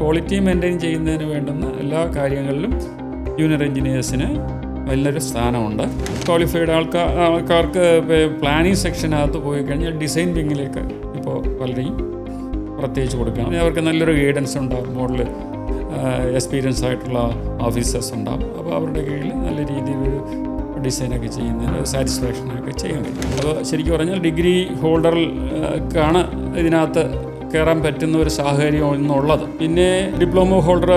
Quality maintain ചെയ്യുന്നതിന് വേണ്ടുന്ന എല്ലാ കാര്യങ്ങളിലും ജൂനിയർ എഞ്ചിനീയേഴ്സിന് വലിയൊരു സ്ഥാനമുണ്ട്. ക്വാളിഫൈഡ് ആൾക്കാർക്ക് പ്ലാനിങ് സെക്ഷനകത്ത് പോയി കഴിഞ്ഞാൽ ഡിസൈൻ വിങ്ങിലേക്ക് ഇപ്പോൾ പലരെയും പ്രത്യേകിച്ച് കൊടുക്കണം. അവർക്ക് നല്ലൊരു ഗൈഡൻസ് ഉണ്ടാകും, മുകളിൽ എക്സ്പീരിയൻസ് ആയിട്ടുള്ള ഓഫീസേഴ്സ് ഉണ്ടാകും. അപ്പോൾ അവരുടെ കീഴിൽ നല്ല രീതിയിലൊരു ഡിസൈനൊക്കെ ചെയ്യുന്നതിന് സാറ്റിസ്ഫാക്ഷനൊക്കെ ചെയ്യാൻ പറ്റും. അപ്പോൾ ശരിക്കും പറഞ്ഞാൽ ഡിഗ്രി ഹോൾഡറിലാണ് ഇതിനകത്ത് കയറാൻ പറ്റുന്ന ഒരു സാഹചര്യം എന്നുള്ളത്. പിന്നെ ഡിപ്ലോമ ഹോൾഡർ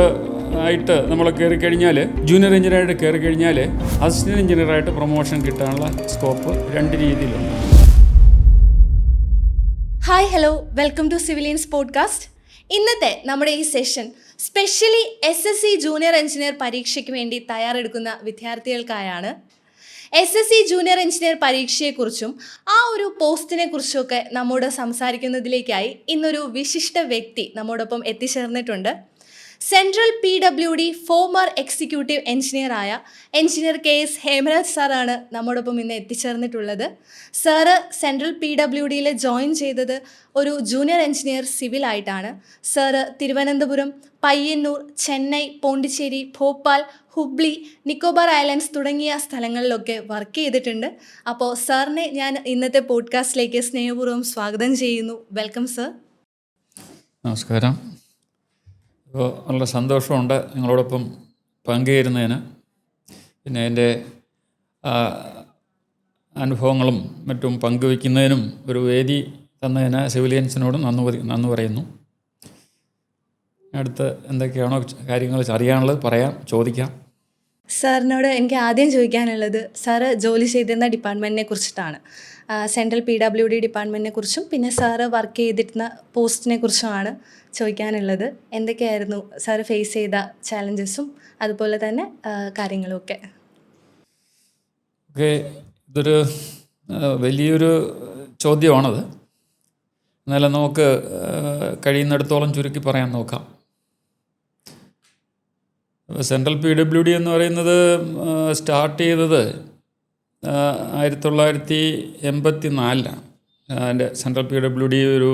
ആയിട്ട് നമ്മൾ കയറി കഴിഞ്ഞാൽ, ജൂനിയർ എഞ്ചിനീയറായിട്ട് കയറി കഴിഞ്ഞാൽ അസിസ്റ്റൻറ്റ് എഞ്ചിനീയറായിട്ട് പ്രൊമോഷൻ കിട്ടാനുള്ള സ്കോപ്പ് 2 രീതിയിലുണ്ട്. Hi, hello, welcome to civilians podcast. ഇന്നത്തെ നമ്മുടെ ഈ session specially SSC junior engineer പരീക്ഷയ്ക്ക് വേണ്ടി തയ്യാറെടുക്കുന്ന വിദ്യാർത്ഥികൾക്കായാണ്. SSC ജൂനിയർ എഞ്ചിനീയർ പരീക്ഷയെക്കുറിച്ചും ആ ഒരു പോസ്റ്റിനെ കുറിച്ചുമൊക്കെ നമ്മോട് സംസാരിക്കുന്നതിലേക്കായി ഇന്നൊരു വിശിഷ്ട വ്യക്തി നമ്മോടൊപ്പം എത്തിച്ചേർന്നിട്ടുണ്ട്. സെൻട്രൽ PWD ഫോമർ എക്സിക്യൂട്ടീവ് എഞ്ചിനീയറായ എഞ്ചിനീയർ KS ഹേമരാജ് സാറാണ് നമ്മോടൊപ്പം ഇന്ന് എത്തിച്ചേർന്നിട്ടുള്ളത്. സാറ് സെൻട്രൽ PWDയിൽ ജോയിൻ ചെയ്തത് ഒരു ജൂനിയർ എഞ്ചിനീയർ സിവിലായിട്ടാണ്. സാറ് തിരുവനന്തപുരം, പയ്യന്നൂർ, ചെന്നൈ, പോണ്ടിച്ചേരി, ഭോപ്പാൽ, ഹുബ്ലി, നിക്കോബാർ ഐലൻഡ്സ് തുടങ്ങിയ സ്ഥലങ്ങളിലൊക്കെ വർക്ക് ചെയ്തിട്ടുണ്ട്. അപ്പോൾ സാറിനെ ഞാൻ ഇന്നത്തെ പോഡ്കാസ്റ്റിലേക്ക് സ്നേഹപൂർവ്വം സ്വാഗതം ചെയ്യുന്നു. Welcome sir. നമസ്കാരം. ഇപ്പോൾ വളരെ സന്തോഷമുണ്ട് നിങ്ങളോടൊപ്പം പങ്കുചേരുന്നതിന്. പിന്നെ എൻ്റെ അനുഭവങ്ങളും മറ്റും പങ്കുവയ്ക്കുന്നതിനും ഒരു വേദി തന്നതിന് സിവിലിയൻസിനോടും നന്ദി പറയുന്നു. അടുത്ത് എന്തൊക്കെയാണോ കാര്യങ്ങൾ അറിയാനുള്ളത് പറയാം, ചോദിക്കാം. സാറിനോട് എനിക്ക് ആദ്യം ചോദിക്കാനുള്ളത്, സാറ് ജോലി ചെയ്തിരുന്ന ഡിപ്പാർട്ട്മെൻറ്റിനെ കുറിച്ചിട്ടാണ്. സെൻട്രൽ PWD ഡിപ്പാർട്ട്മെൻറ്റിനെ കുറിച്ചും പിന്നെ സാറ് വർക്ക് ചെയ്തിരുന്ന പോസ്റ്റിനെ കുറിച്ചുമാണ് ചോദിക്കാനുള്ളത്. എന്തൊക്കെയായിരുന്നു സാറ് ഫേസ് ചെയ്ത ചാലഞ്ചസും അതുപോലെ തന്നെ കാര്യങ്ങളുമൊക്കെ? ഓക്കെ, ഇതൊരു വലിയൊരു ചോദ്യമാണത്. എന്നാലും നമുക്ക് കഴിയുന്നിടത്തോളം ചുരുക്കി പറയാൻ നോക്കാം. സെൻട്രൽ PWD എന്ന് പറയുന്നത് സ്റ്റാർട്ട് ചെയ്തത് 1984 അതിൻ്റെ സെൻട്രൽ PWD ഒരു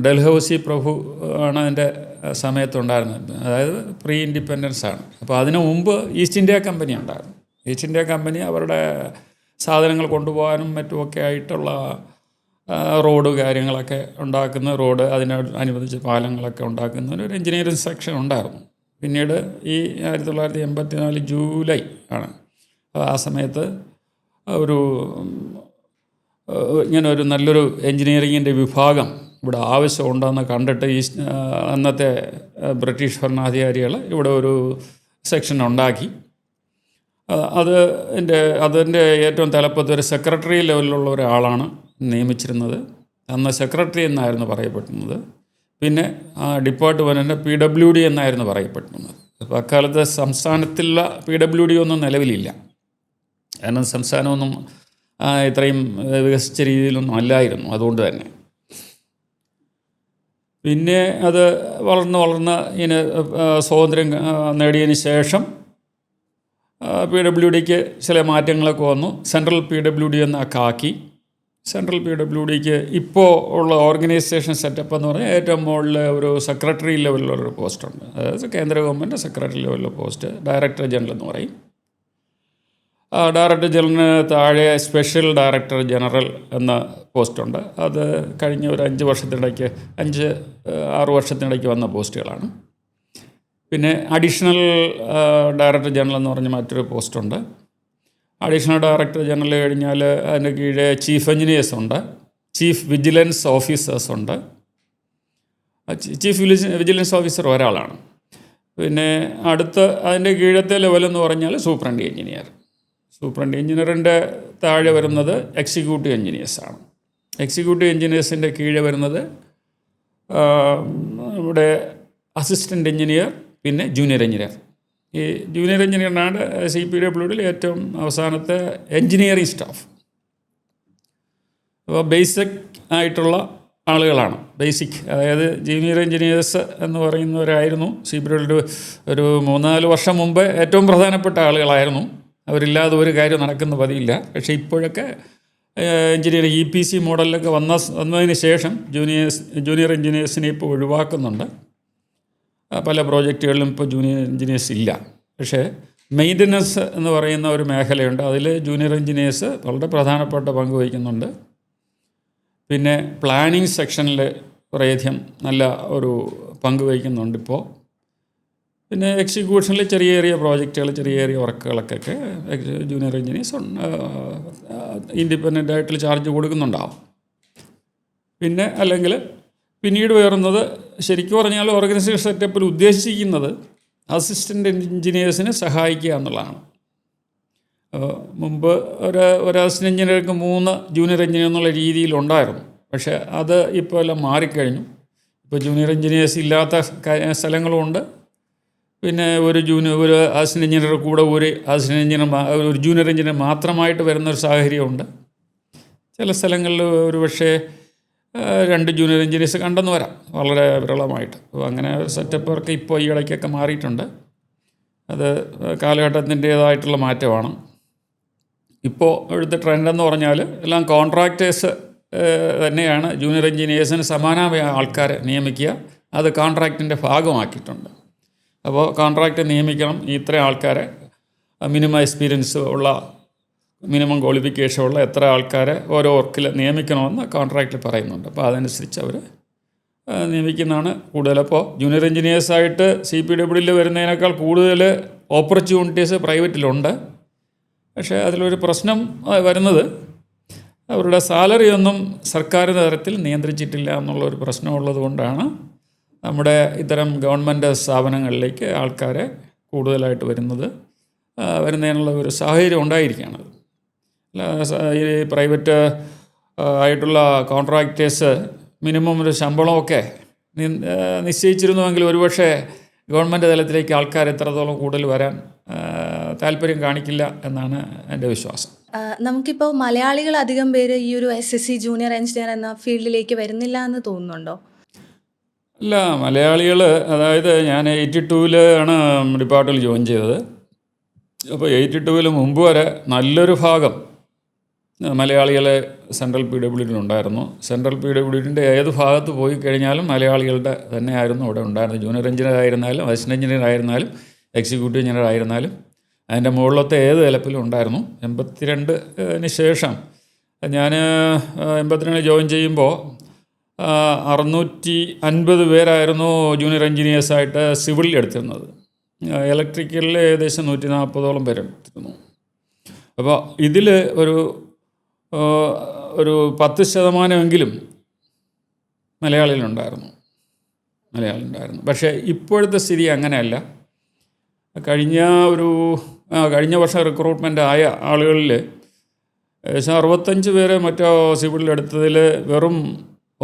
ഡൽഹൌസി പ്രഭു ആണ് അതിൻ്റെ സമയത്തുണ്ടായിരുന്നത്. അതായത് പ്രീ ഇൻഡിപെൻഡൻസ് ആണ്. അപ്പോൾ അതിനു മുമ്പ് ഈസ്റ്റ് ഇന്ത്യ കമ്പനി ഉണ്ടായിരുന്നു. ഈസ്റ്റ് ഇന്ത്യ കമ്പനി അവരുടെ സാധനങ്ങൾ കൊണ്ടുപോകാനും മറ്റുമൊക്കെ ആയിട്ടുള്ള റോഡ് കാര്യങ്ങളൊക്കെ ഉണ്ടാക്കുന്ന, റോഡ് അതിനനുബന്ധിച്ച് പാലങ്ങളൊക്കെ ഉണ്ടാക്കുന്ന ഒരു എഞ്ചിനീയറിംഗ് സെക്ഷൻ ഉണ്ടായിരുന്നു. പിന്നീട് ഈ 1984 ജൂലൈ ആണ് ആ സമയത്ത് ഇങ്ങനെ ഒരു നല്ലൊരു എൻജിനീയറിങ്ങിൻ്റെ വിഭാഗം ഇവിടെ ആവശ്യമുണ്ടെന്ന് കണ്ടിട്ട് അന്നത്തെ ബ്രിട്ടീഷ് ഭരണാധികാരികൾ ഇവിടെ ഒരു സെക്ഷൻ ഉണ്ടാക്കി. അതിൻ്റെ ഏറ്റവും തലപ്പത്ത് ഒരു സെക്രട്ടറി ലെവലിലുള്ള ഒരാളാണ് നിയമിച്ചിരുന്നത്. അന്ന് സെക്രട്ടറി എന്നായിരുന്നു പറയപ്പെടുന്നത്. പിന്നെ ആ ഡിപ്പാർട്ട്മെൻറ്റിൻ്റെ PWD എന്നായിരുന്നു പറയപ്പെടുന്നത്. അപ്പോൾ അക്കാലത്ത് സംസ്ഥാനത്തിലുള്ള PWD ഒന്നും നിലവിലില്ല. കാരണം സംസ്ഥാനമൊന്നും ഇത്രയും വികസിച്ച രീതിയിലൊന്നും അല്ലായിരുന്നു. അതുകൊണ്ട് തന്നെ പിന്നെ അത് വളർന്ന് ഇങ്ങനെ സ്വാതന്ത്ര്യം നേടിയതിന് ശേഷം PWDക്ക് ചില മാറ്റങ്ങളൊക്കെ വന്നു. സെൻട്രൽ PWD എന്നൊക്കെ ആക്കി. സെൻട്രൽ PWDക്ക് ഇപ്പോൾ ഉള്ള ഓർഗനൈസേഷൻ സെറ്റപ്പ് എന്ന് പറഞ്ഞാൽ ഏറ്റവും മുകളിൽ ഒരു സെക്രട്ടറി ലെവലിലുള്ളൊരു പോസ്റ്റുണ്ട്. അതായത് കേന്ദ്ര ഗവൺമെൻറ് സെക്രട്ടറി ലെവലിലെ പോസ്റ്റ് ഡയറക്ടർ ജനറൽ എന്ന് പറയും. ഡയറക്ടർ ജനറലിന് താഴെ സ്പെഷ്യൽ ഡയറക്ടർ ജനറൽ എന്ന പോസ്റ്റുണ്ട്. അത് കഴിഞ്ഞ ഒരു 5-6 വർഷത്തിനിടയ്ക്ക് വന്ന പോസ്റ്റുകളാണ്. പിന്നെ അഡീഷണൽ ഡയറക്ടർ ജനറൽ എന്ന് പറഞ്ഞ മറ്റൊരു പോസ്റ്റുണ്ട്. അഡീഷണൽ ഡയറക്ടർ ജനറൽ കഴിഞ്ഞാൽ അതിൻ്റെ കീഴെ ചീഫ് എഞ്ചിനീയേഴ്സ് ഉണ്ട്, ചീഫ് വിജിലൻസ് ഓഫീസേഴ്സ് ഉണ്ട്. ചീഫ് വിജിലൻസ് ഓഫീസർ ഒരാളാണ്. പിന്നെ അതിൻ്റെ കീഴത്തെ ലെവലെന്ന് പറഞ്ഞാൽ സൂപ്രണ്ട് എഞ്ചിനീയറിൻ്റെ താഴെ വരുന്നത് എക്സിക്യൂട്ടീവ് എഞ്ചിനീയേഴ്സാണ്. എക്സിക്യൂട്ടീവ് എഞ്ചിനീയേഴ്സിൻ്റെ കീഴെ വരുന്നത് ഇവിടെ അസിസ്റ്റൻ്റ് എഞ്ചിനീയർ, പിന്നെ ജൂനിയർ എഞ്ചിനീയർ. ഈ ജൂനിയർ എഞ്ചിനീയറിനാണ് CPWDയിൽ ഏറ്റവും അവസാനത്തെ എഞ്ചിനീയറിംഗ് സ്റ്റാഫ്. അപ്പോൾ ബേസിക് ആയിട്ടുള്ള ആളുകളാണ്. അതായത് ജൂനിയർ എഞ്ചിനീയേഴ്സ് എന്ന് പറയുന്നവരായിരുന്നു CPWD ഒരു 3-4 വർഷം മുമ്പ് ഏറ്റവും പ്രധാനപ്പെട്ട ആളുകളായിരുന്നു. അവരില്ലാതെ ഒരു കാര്യം നടക്കുന്ന പതിയില്ല. പക്ഷേ ഇപ്പോഴൊക്കെ എഞ്ചിനീയറിംഗ് EPC മോഡലിലൊക്കെ വന്നതിന് ശേഷം ജൂനിയർ എഞ്ചിനീയേഴ്സിനെ ഇപ്പോൾ ഒഴിവാക്കുന്നുണ്ട്. പല പ്രോജക്റ്റുകളിലും ഇപ്പോൾ ജൂനിയർ എഞ്ചിനീയേഴ്സ് ഇല്ല. പക്ഷേ മെയിൻ്റനൻസ് എന്ന് പറയുന്ന ഒരു മേഖലയുണ്ട്. അതിൽ ജൂനിയർ എഞ്ചിനീയേഴ്സ് വളരെ പ്രധാനപ്പെട്ട പങ്ക് വഹിക്കുന്നുണ്ട്. പിന്നെ പ്ലാനിങ് സെക്ഷനിൽ കുറേയധികം നല്ല ഒരു പങ്ക് വഹിക്കുന്നുണ്ട് ഇപ്പോൾ. പിന്നെ എക്സിക്യൂഷനിൽ ചെറിയ പ്രോജക്റ്റുകൾ, ചെറിയ വർക്കുകളൊക്കെ ജൂനിയർ എഞ്ചിനീയേഴ്സ് ഇൻഡിപെൻഡൻ്റ് ആയിട്ട് ചാർജ് കൊടുക്കുന്നുണ്ടാവും. പിന്നെ അല്ലെങ്കിൽ പിന്നീട് വരുന്നത് ശരിക്കും പറഞ്ഞാൽ ഓർഗനൈസേഷൻ സെറ്റപ്പിൽ ഉദ്ദേശിക്കുന്നത് അസിസ്റ്റൻ്റ് എഞ്ചിനീയേഴ്സിനെ സഹായിക്കുക എന്നുള്ളതാണ്. മുമ്പ് ഒരു അസിസ്റ്റൻ്റ് എഞ്ചിനീയർക്ക് 3 ജൂനിയർ എഞ്ചിനീയർ എന്നുള്ള രീതിയിലുണ്ടായിരുന്നു. പക്ഷേ അത് ഇപ്പോൾ എല്ലാം മാറിക്കഴിഞ്ഞു. ഇപ്പോൾ ജൂനിയർ എഞ്ചിനീയേഴ്സ് ഇല്ലാത്ത സ്ഥലങ്ങളുമുണ്ട്. പിന്നെ ഒരു അസിസ്റ്റൻ്റ് എഞ്ചിനീയർ കൂടെ ഒരു ജൂനിയർ എഞ്ചിനീയർ മാത്രമായിട്ട് വരുന്നൊരു സാഹചര്യമുണ്ട്. ചില സ്ഥലങ്ങളിൽ ഒരു പക്ഷേ 2 ജൂനിയർ എഞ്ചിനീയേഴ്സ് കണ്ടെന്ന് വരാം, വളരെ വിരളമായിട്ട്. അപ്പോൾ അങ്ങനെ സെറ്റപ്പൊക്കെ ഇപ്പോൾ ഈ ഇടയ്ക്കൊക്കെ മാറിയിട്ടുണ്ട്. അത് കാലഘട്ടത്തിൻ്റേതായിട്ടുള്ള മാറ്റമാണ്. ഇപ്പോൾ ഇവിടുത്തെ ട്രെൻഡെന്ന് പറഞ്ഞാൽ എല്ലാം കോൺട്രാക്റ്റേഴ്സ് തന്നെയാണ് ജൂനിയർ എഞ്ചിനീയേഴ്സിന് സമാനമായ ആൾക്കാരെ നിയമിക്കുക. അത് കോൺട്രാക്റ്റിൻ്റെ ഭാഗമാക്കിയിട്ടുണ്ട്. അപ്പോൾ കോൺട്രാക്റ്റ് നിയമിക്കണം, ഇത്ര ആൾക്കാരെ മിനിമം എക്സ്പീരിയൻസ് ഉള്ള, മിനിമം ക്വാളിഫിക്കേഷൻ ഉള്ള എത്ര ആൾക്കാരെ ഓരോ വർക്കിൽ നിയമിക്കണമെന്ന് കോൺട്രാക്റ്റിൽ പറയുന്നുണ്ട്. അപ്പോൾ അതനുസരിച്ച് അവർ നിയമിക്കുന്നതാണ് കൂടുതൽ. അപ്പോൾ ജൂനിയർ എഞ്ചിനീയേഴ്സായിട്ട് CPWയിൽ വരുന്നതിനേക്കാൾ കൂടുതൽ ഓപ്പർച്യൂണിറ്റീസ് പ്രൈവറ്റിലുണ്ട്. പക്ഷേ അതിലൊരു പ്രശ്നം വരുന്നത് അവരുടെ സാലറി ഒന്നും സർക്കാർ തലത്തിൽ നിയന്ത്രിച്ചിട്ടില്ല എന്നുള്ളൊരു പ്രശ്നമുള്ളത് കൊണ്ടാണ് നമ്മുടെ ഇത്തരം ഗവൺമെൻറ് സ്ഥാപനങ്ങളിലേക്ക് ആൾക്കാരെ കൂടുതലായിട്ട് വരുന്നതിനുള്ള ഒരു സാഹചര്യം ഉണ്ടായിരിക്കുകയാണ്. ഈ പ്രൈവറ്റ് ആയിട്ടുള്ള കോൺട്രാക്റ്റേഴ്സ് മിനിമം ഒരു ശമ്പളമൊക്കെ നിശ്ചയിച്ചിരുന്നുവെങ്കിൽ ഒരുപക്ഷെ ഗവൺമെൻറ് തലത്തിലേക്ക് ആൾക്കാർ എത്രത്തോളം കൂടുതൽ വരാൻ താല്പര്യം കാണിക്കില്ല എന്നാണ് എൻ്റെ വിശ്വാസം. നമുക്കിപ്പോൾ മലയാളികൾ അധികം പേര് ഈ ഒരു SSC ജൂനിയർ എഞ്ചിനീയർ എന്ന ഫീൽഡിലേക്ക് വരുന്നില്ല എന്ന് തോന്നുന്നുണ്ടോ? അല്ല, മലയാളികൾ, അതായത് ഞാൻ 82-ൽ ആണ് ഡിപ്പാർട്ട്മെൻറ്റിൽ ജോയിൻ ചെയ്തത്. അപ്പോൾ 82-ൽ മുമ്പ് വരെ നല്ലൊരു ഭാഗം മലയാളികൾ സെൻട്രൽ PWഡിലുണ്ടായിരുന്നു. സെൻട്രൽ PWഡിൻ്റെ ഏത് ഭാഗത്ത് പോയി കഴിഞ്ഞാലും മലയാളികളുടെ തന്നെയായിരുന്നു അവിടെ ഉണ്ടായിരുന്നത്. ജൂനിയർ എഞ്ചിനീയർ ആയിരുന്നാലും, അസിസ്റ്റൻ്റ് എഞ്ചിനീയർ ആയിരുന്നാലും, എക്സിക്യൂട്ടീവ് എഞ്ചിനീയർ ആയിരുന്നാലും അതിൻ്റെ മുകളിലത്തെ ഏത് തലത്തിലും ഉണ്ടായിരുന്നു. 82-ന് ശേഷം ഞാൻ 82-ൽ ജോയിൻ ചെയ്യുമ്പോൾ 650 പേരായിരുന്നു ജൂനിയർ എഞ്ചിനീയേഴ്സായിട്ട് സിവിലിൽ എടുത്തിരുന്നത്. ഇലക്ട്രിക്കലിൽ ഏകദേശം 140ഓളം പേരെടുത്തിരുന്നു. അപ്പോൾ ഇതിൽ ഒരു 10% മലയാളികളുണ്ടായിരുന്നു. പക്ഷേ ഇപ്പോഴത്തെ സ്ഥിതി അങ്ങനെയല്ല. കഴിഞ്ഞ വർഷം റിക്രൂട്ട്മെൻ്റ് ആയ ആളുകളിൽ ഏകദേശം 65 പേരെ മറ്റോ സിവിലിലെടുത്തതിൽ വെറും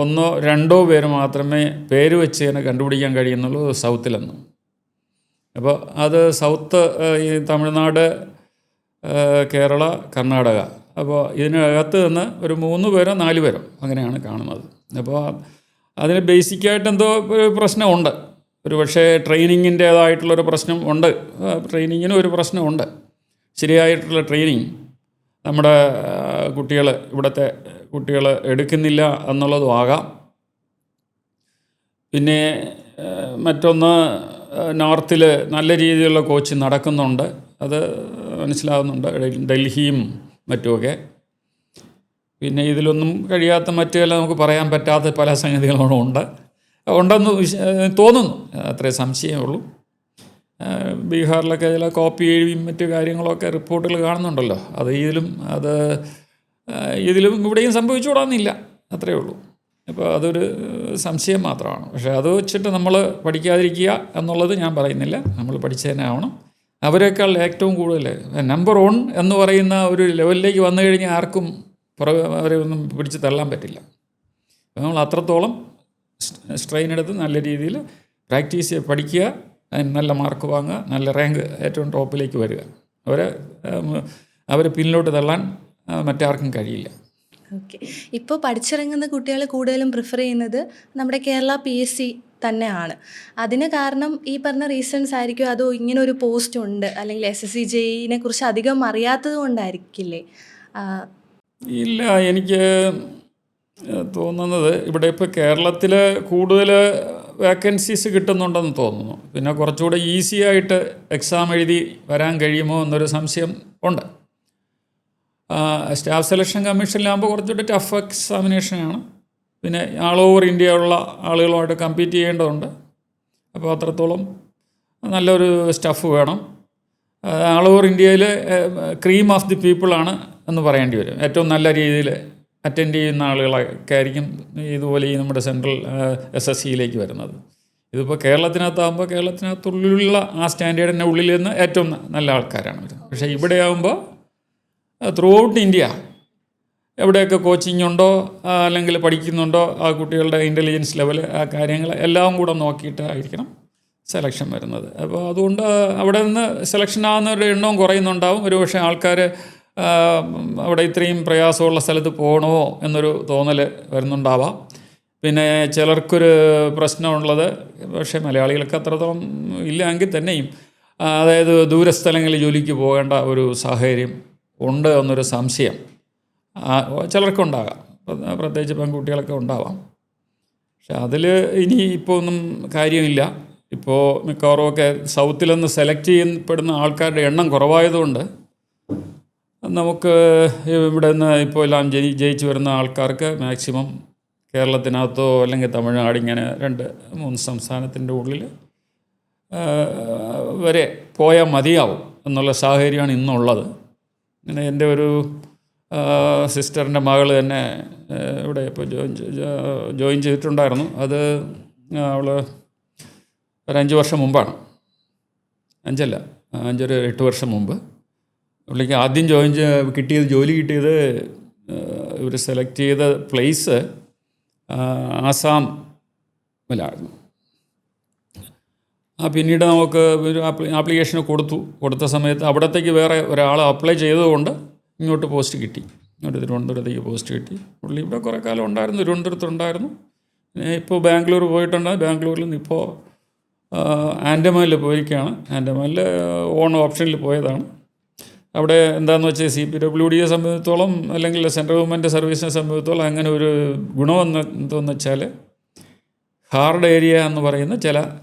1-2 പേര് മാത്രമേ പേര് വെച്ച് തന്നെ കണ്ടുപിടിക്കാൻ കഴിയുന്നുള്ളൂ സൗത്തിലെന്നും. അപ്പോൾ അത് സൗത്ത്, ഈ തമിഴ്നാട്, കേരള, കർണാടക. അപ്പോൾ ഇതിനകത്ത് നിന്ന് ഒരു 3 പേരോ 4 പേരോ അങ്ങനെയാണ് കാണുന്നത്. അപ്പോൾ അതിന് ബേസിക്കായിട്ട് എന്തോ ഒരു പ്രശ്നമുണ്ട്. ഒരു പക്ഷേ ട്രെയിനിങ്ങിൻ്റേതായിട്ടുള്ളൊരു പ്രശ്നം ഉണ്ട്. ട്രെയിനിങ്ങിനും ഒരു പ്രശ്നമുണ്ട്. ശരിയായിട്ടുള്ള ട്രെയിനിങ് നമ്മുടെ ഇവിടുത്തെ കുട്ടികൾ എടുക്കുന്നില്ല എന്നുള്ളതും ആകാം. പിന്നെ മറ്റൊന്ന്, നോർത്തിൽ നല്ല രീതിയിലുള്ള കോച്ചിങ് നടക്കുന്നുണ്ട്, അത് മനസ്സിലാകുന്നുണ്ട്, ഡൽഹിയും മറ്റുമൊക്കെ. പിന്നെ ഇതിലൊന്നും കഴിയാത്ത മറ്റുള്ള നമുക്ക് പറയാൻ പറ്റാത്ത പല സംഗതികളും ഉണ്ടെന്ന് തോന്നുന്നു. അത്രേ സംശയമേ ഉള്ളൂ. ബീഹാറിലൊക്കെ ചില കോപ്പി എഴുതിയും മറ്റു കാര്യങ്ങളൊക്കെ റിപ്പോർട്ടുകൾ കാണുന്നുണ്ടല്ലോ. ഇതിലും ഇവിടെയും സംഭവിച്ചുകൂടാന്നില്ല, അത്രയേ ഉള്ളൂ. അപ്പോൾ അതൊരു സംശയം മാത്രമാണ്. പക്ഷേ അത് വെച്ചിട്ട് നമ്മൾ പഠിക്കാതിരിക്കുക എന്നുള്ളത് ഞാൻ പറയുന്നില്ല. നമ്മൾ പഠിച്ചു തന്നെ ആവണം. അവരെക്കാൾ ഏറ്റവും കൂടുതൽ നമ്പർ 1 എന്ന് പറയുന്ന ഒരു ലെവലിലേക്ക് വന്നു കഴിഞ്ഞാൽ ആർക്കും അവരെ ഒന്നും പിടിച്ച് തള്ളാൻ പറ്റില്ല. അപ്പോൾ നമ്മൾ അത്രത്തോളം സ്ട്രെയിൻ എടുത്ത് നല്ല രീതിയിൽ പ്രാക്ടീസ് ചെയ്ത് പഠിക്കുക, അതിന് നല്ല മാർക്ക് വാങ്ങുക, നല്ല റാങ്ക് ഏറ്റവും ടോപ്പിലേക്ക് വരിക. അവരെ പിന്നിലോട്ട് തള്ളാൻ മറ്റാർക്കും കഴിയില്ല. ഓക്കെ. ഇപ്പോൾ പഠിച്ചിറങ്ങുന്ന കുട്ടികൾ കൂടുതലും പ്രിഫർ ചെയ്യുന്നത് നമ്മുടെ കേരള PSC തന്നെയാണ്. കാരണം ഈ പറഞ്ഞ റീസൺസ് ആയിരിക്കും, അതോ ഇങ്ങനെ ഒരു പോസ്റ്റ് ഉണ്ട് അല്ലെങ്കിൽ SSC JEE കുറിച്ച് അധികം അറിയാത്തത് കൊണ്ടായിരിക്കില്ലേ? ഇല്ല, എനിക്ക് തോന്നുന്നത് ഇവിടെ ഇപ്പോൾ കേരളത്തിൽ കൂടുതൽ വേക്കൻസീസ് കിട്ടുന്നുണ്ടെന്ന് തോന്നുന്നു. പിന്നെ കുറച്ചുകൂടെ ഈസി ആയിട്ട് എക്സാം എഴുതി വരാൻ കഴിയുമോ എന്നൊരു സംശയം ഉണ്ട്. സ്റ്റാഫ് സെലക്ഷൻ കമ്മീഷനിലാകുമ്പോൾ കുറച്ചുകൂടി ടഫ് എക്സാമിനേഷനാണ്. പിന്നെ ആൾ ഓവർ ഇന്ത്യ ഉള്ള ആളുകളുമായിട്ട് കമ്പീറ്റ് ചെയ്യേണ്ടതുണ്ട്. അപ്പോൾ അത്രത്തോളം നല്ലൊരു സ്റ്റാഫ് വേണം. ആൾ ഓവർ ഇന്ത്യയിൽ ക്രീം ഓഫ് ദി പീപ്പിളാണ് എന്ന് പറയേണ്ടി വരും. ഏറ്റവും നല്ല രീതിയിൽ അറ്റൻഡ് ചെയ്യുന്ന ആളുകളൊക്കെ ആയിരിക്കും ഇതുപോലെ ഈ നമ്മുടെ സെൻട്രൽ SSCയിലേക്ക് വരുന്നത്. ഇതിപ്പോൾ കേരളത്തിനകത്താകുമ്പോൾ കേരളത്തിനകത്തുള്ളിലുള്ള ആ സ്റ്റാൻഡേർഡിൻ്റെ ഉള്ളിൽ നിന്ന് ഏറ്റവും നല്ല ആൾക്കാരാണ് വരുന്നത്. പക്ഷേ ഇവിടെ ആകുമ്പോൾ ത്രൂ ഔട്ട് ഇന്ത്യ എവിടെയൊക്കെ കോച്ചിങ് ഉണ്ടോ അല്ലെങ്കിൽ പഠിക്കുന്നുണ്ടോ ആ കുട്ടികളുടെ ഇൻ്റലിജൻസ് ലെവൽ ആ കാര്യങ്ങൾ എല്ലാം കൂടെ നോക്കിയിട്ടായിരിക്കണം സെലക്ഷൻ വരുന്നത്. അപ്പോൾ അതുകൊണ്ട് അവിടെ നിന്ന് സെലക്ഷൻ ആകുന്നവരുടെ എണ്ണവും കുറയുന്നുണ്ടാവും. ഒരുപക്ഷെ ആൾക്കാർ അവിടെ ഇത്രയും പ്രയാസമുള്ള സ്ഥലത്ത് പോകണമോ എന്നൊരു തോന്നൽ വരുന്നുണ്ടാവാം. പിന്നെ ചിലർക്കൊരു പ്രശ്നമുള്ളത്, പക്ഷേ മലയാളികൾക്ക് അത്രത്തോളം ഇല്ല എങ്കിൽ തന്നെയും, അതായത് ദൂരസ്ഥലങ്ങളിൽ ജോലിക്ക് പോകേണ്ട ഒരു സാഹചര്യം ഉണ്ട് എന്നൊരു സംശയം ചിലർക്കുണ്ടാകാം. പ്രത്യേകിച്ച് പെൺകുട്ടികളൊക്കെ ഉണ്ടാവാം. പക്ഷെ അതിൽ ഇനി ഇപ്പോൾ ഒന്നും കാര്യമില്ല. ഇപ്പോൾ മിക്കവാറുമൊക്കെ സൗത്തിൽ നിന്ന് സെലക്ട് ചെയ്യപ്പെടുന്ന ആൾക്കാരുടെ എണ്ണം കുറവായതുകൊണ്ട് നമുക്ക് ഇവിടെ നിന്ന് ഇപ്പോൾ എല്ലാം ജയിച്ച് വരുന്ന ആൾക്കാർക്ക് മാക്സിമം കേരളത്തിനകത്തോ അല്ലെങ്കിൽ തമിഴ്നാട്, ഇങ്ങനെ 2-3 സംസ്ഥാനത്തിൻ്റെ ഉള്ളിൽ വരെ പോയാൽ മതിയാവും എന്നുള്ള സാഹചര്യമാണ് ഇന്നുള്ളത്. പിന്നെ എൻ്റെ ഒരു സിസ്റ്ററിൻ്റെ മകൾ തന്നെ ഇവിടെ ഇപ്പോൾ ജോയിൻ ചെയ്തിട്ടുണ്ടായിരുന്നു. അത് അവൾ ഒരു 5 വർഷം മുമ്പാണ്. 8 വർഷം മുമ്പ് പുള്ളിക്ക് ആദ്യം ജോലി കിട്ടിയത് ഇവർ സെലക്ട് ചെയ്ത പ്ലേസ് ആസാമിലായിരുന്നു. പിന്നീട് നമുക്ക് ഒരു ആപ്ലിക്കേഷൻ കൊടുത്ത സമയത്ത് അവിടത്തേക്ക് വേറെ ഒരാൾ അപ്ലൈ ചെയ്തതുകൊണ്ട് ഇങ്ങോട്ട് പോസ്റ്റ് കിട്ടി. ഇങ്ങോട്ട് തിരുവനന്തപുരത്തേക്ക് പോസ്റ്റ് കിട്ടി. പുള്ളി ഇവിടെ കുറേ കാലം ഉണ്ടായിരുന്നു, തിരുവനന്തപുരത്തുണ്ടായിരുന്നു. ഇപ്പോൾ ബാംഗ്ലൂർ പോയിട്ടുണ്ട്. ബാംഗ്ലൂരിൽ നിന്ന് ഇപ്പോൾ ആൻഡമാനിൽ പോയിരിക്കുകയാണ്. ആൻഡമാനിൽ ഓൺ ഓപ്ഷനിൽ പോയതാണ്. അവിടെ എന്താണെന്ന് വെച്ചാൽ CPWDയെ സംബന്ധിച്ചിടത്തോളം അല്ലെങ്കിൽ സെൻട്രൽ ഗവൺമെൻറ് സർവീസിനെ സംബന്ധിച്ചിടത്തോളം അങ്ങനെ ഒരു ഗുണമെന്ന് എന്താണെന്ന് വെച്ചാൽ ഹാർഡ് ഏരിയ എന്ന് പറയുന്ന ചില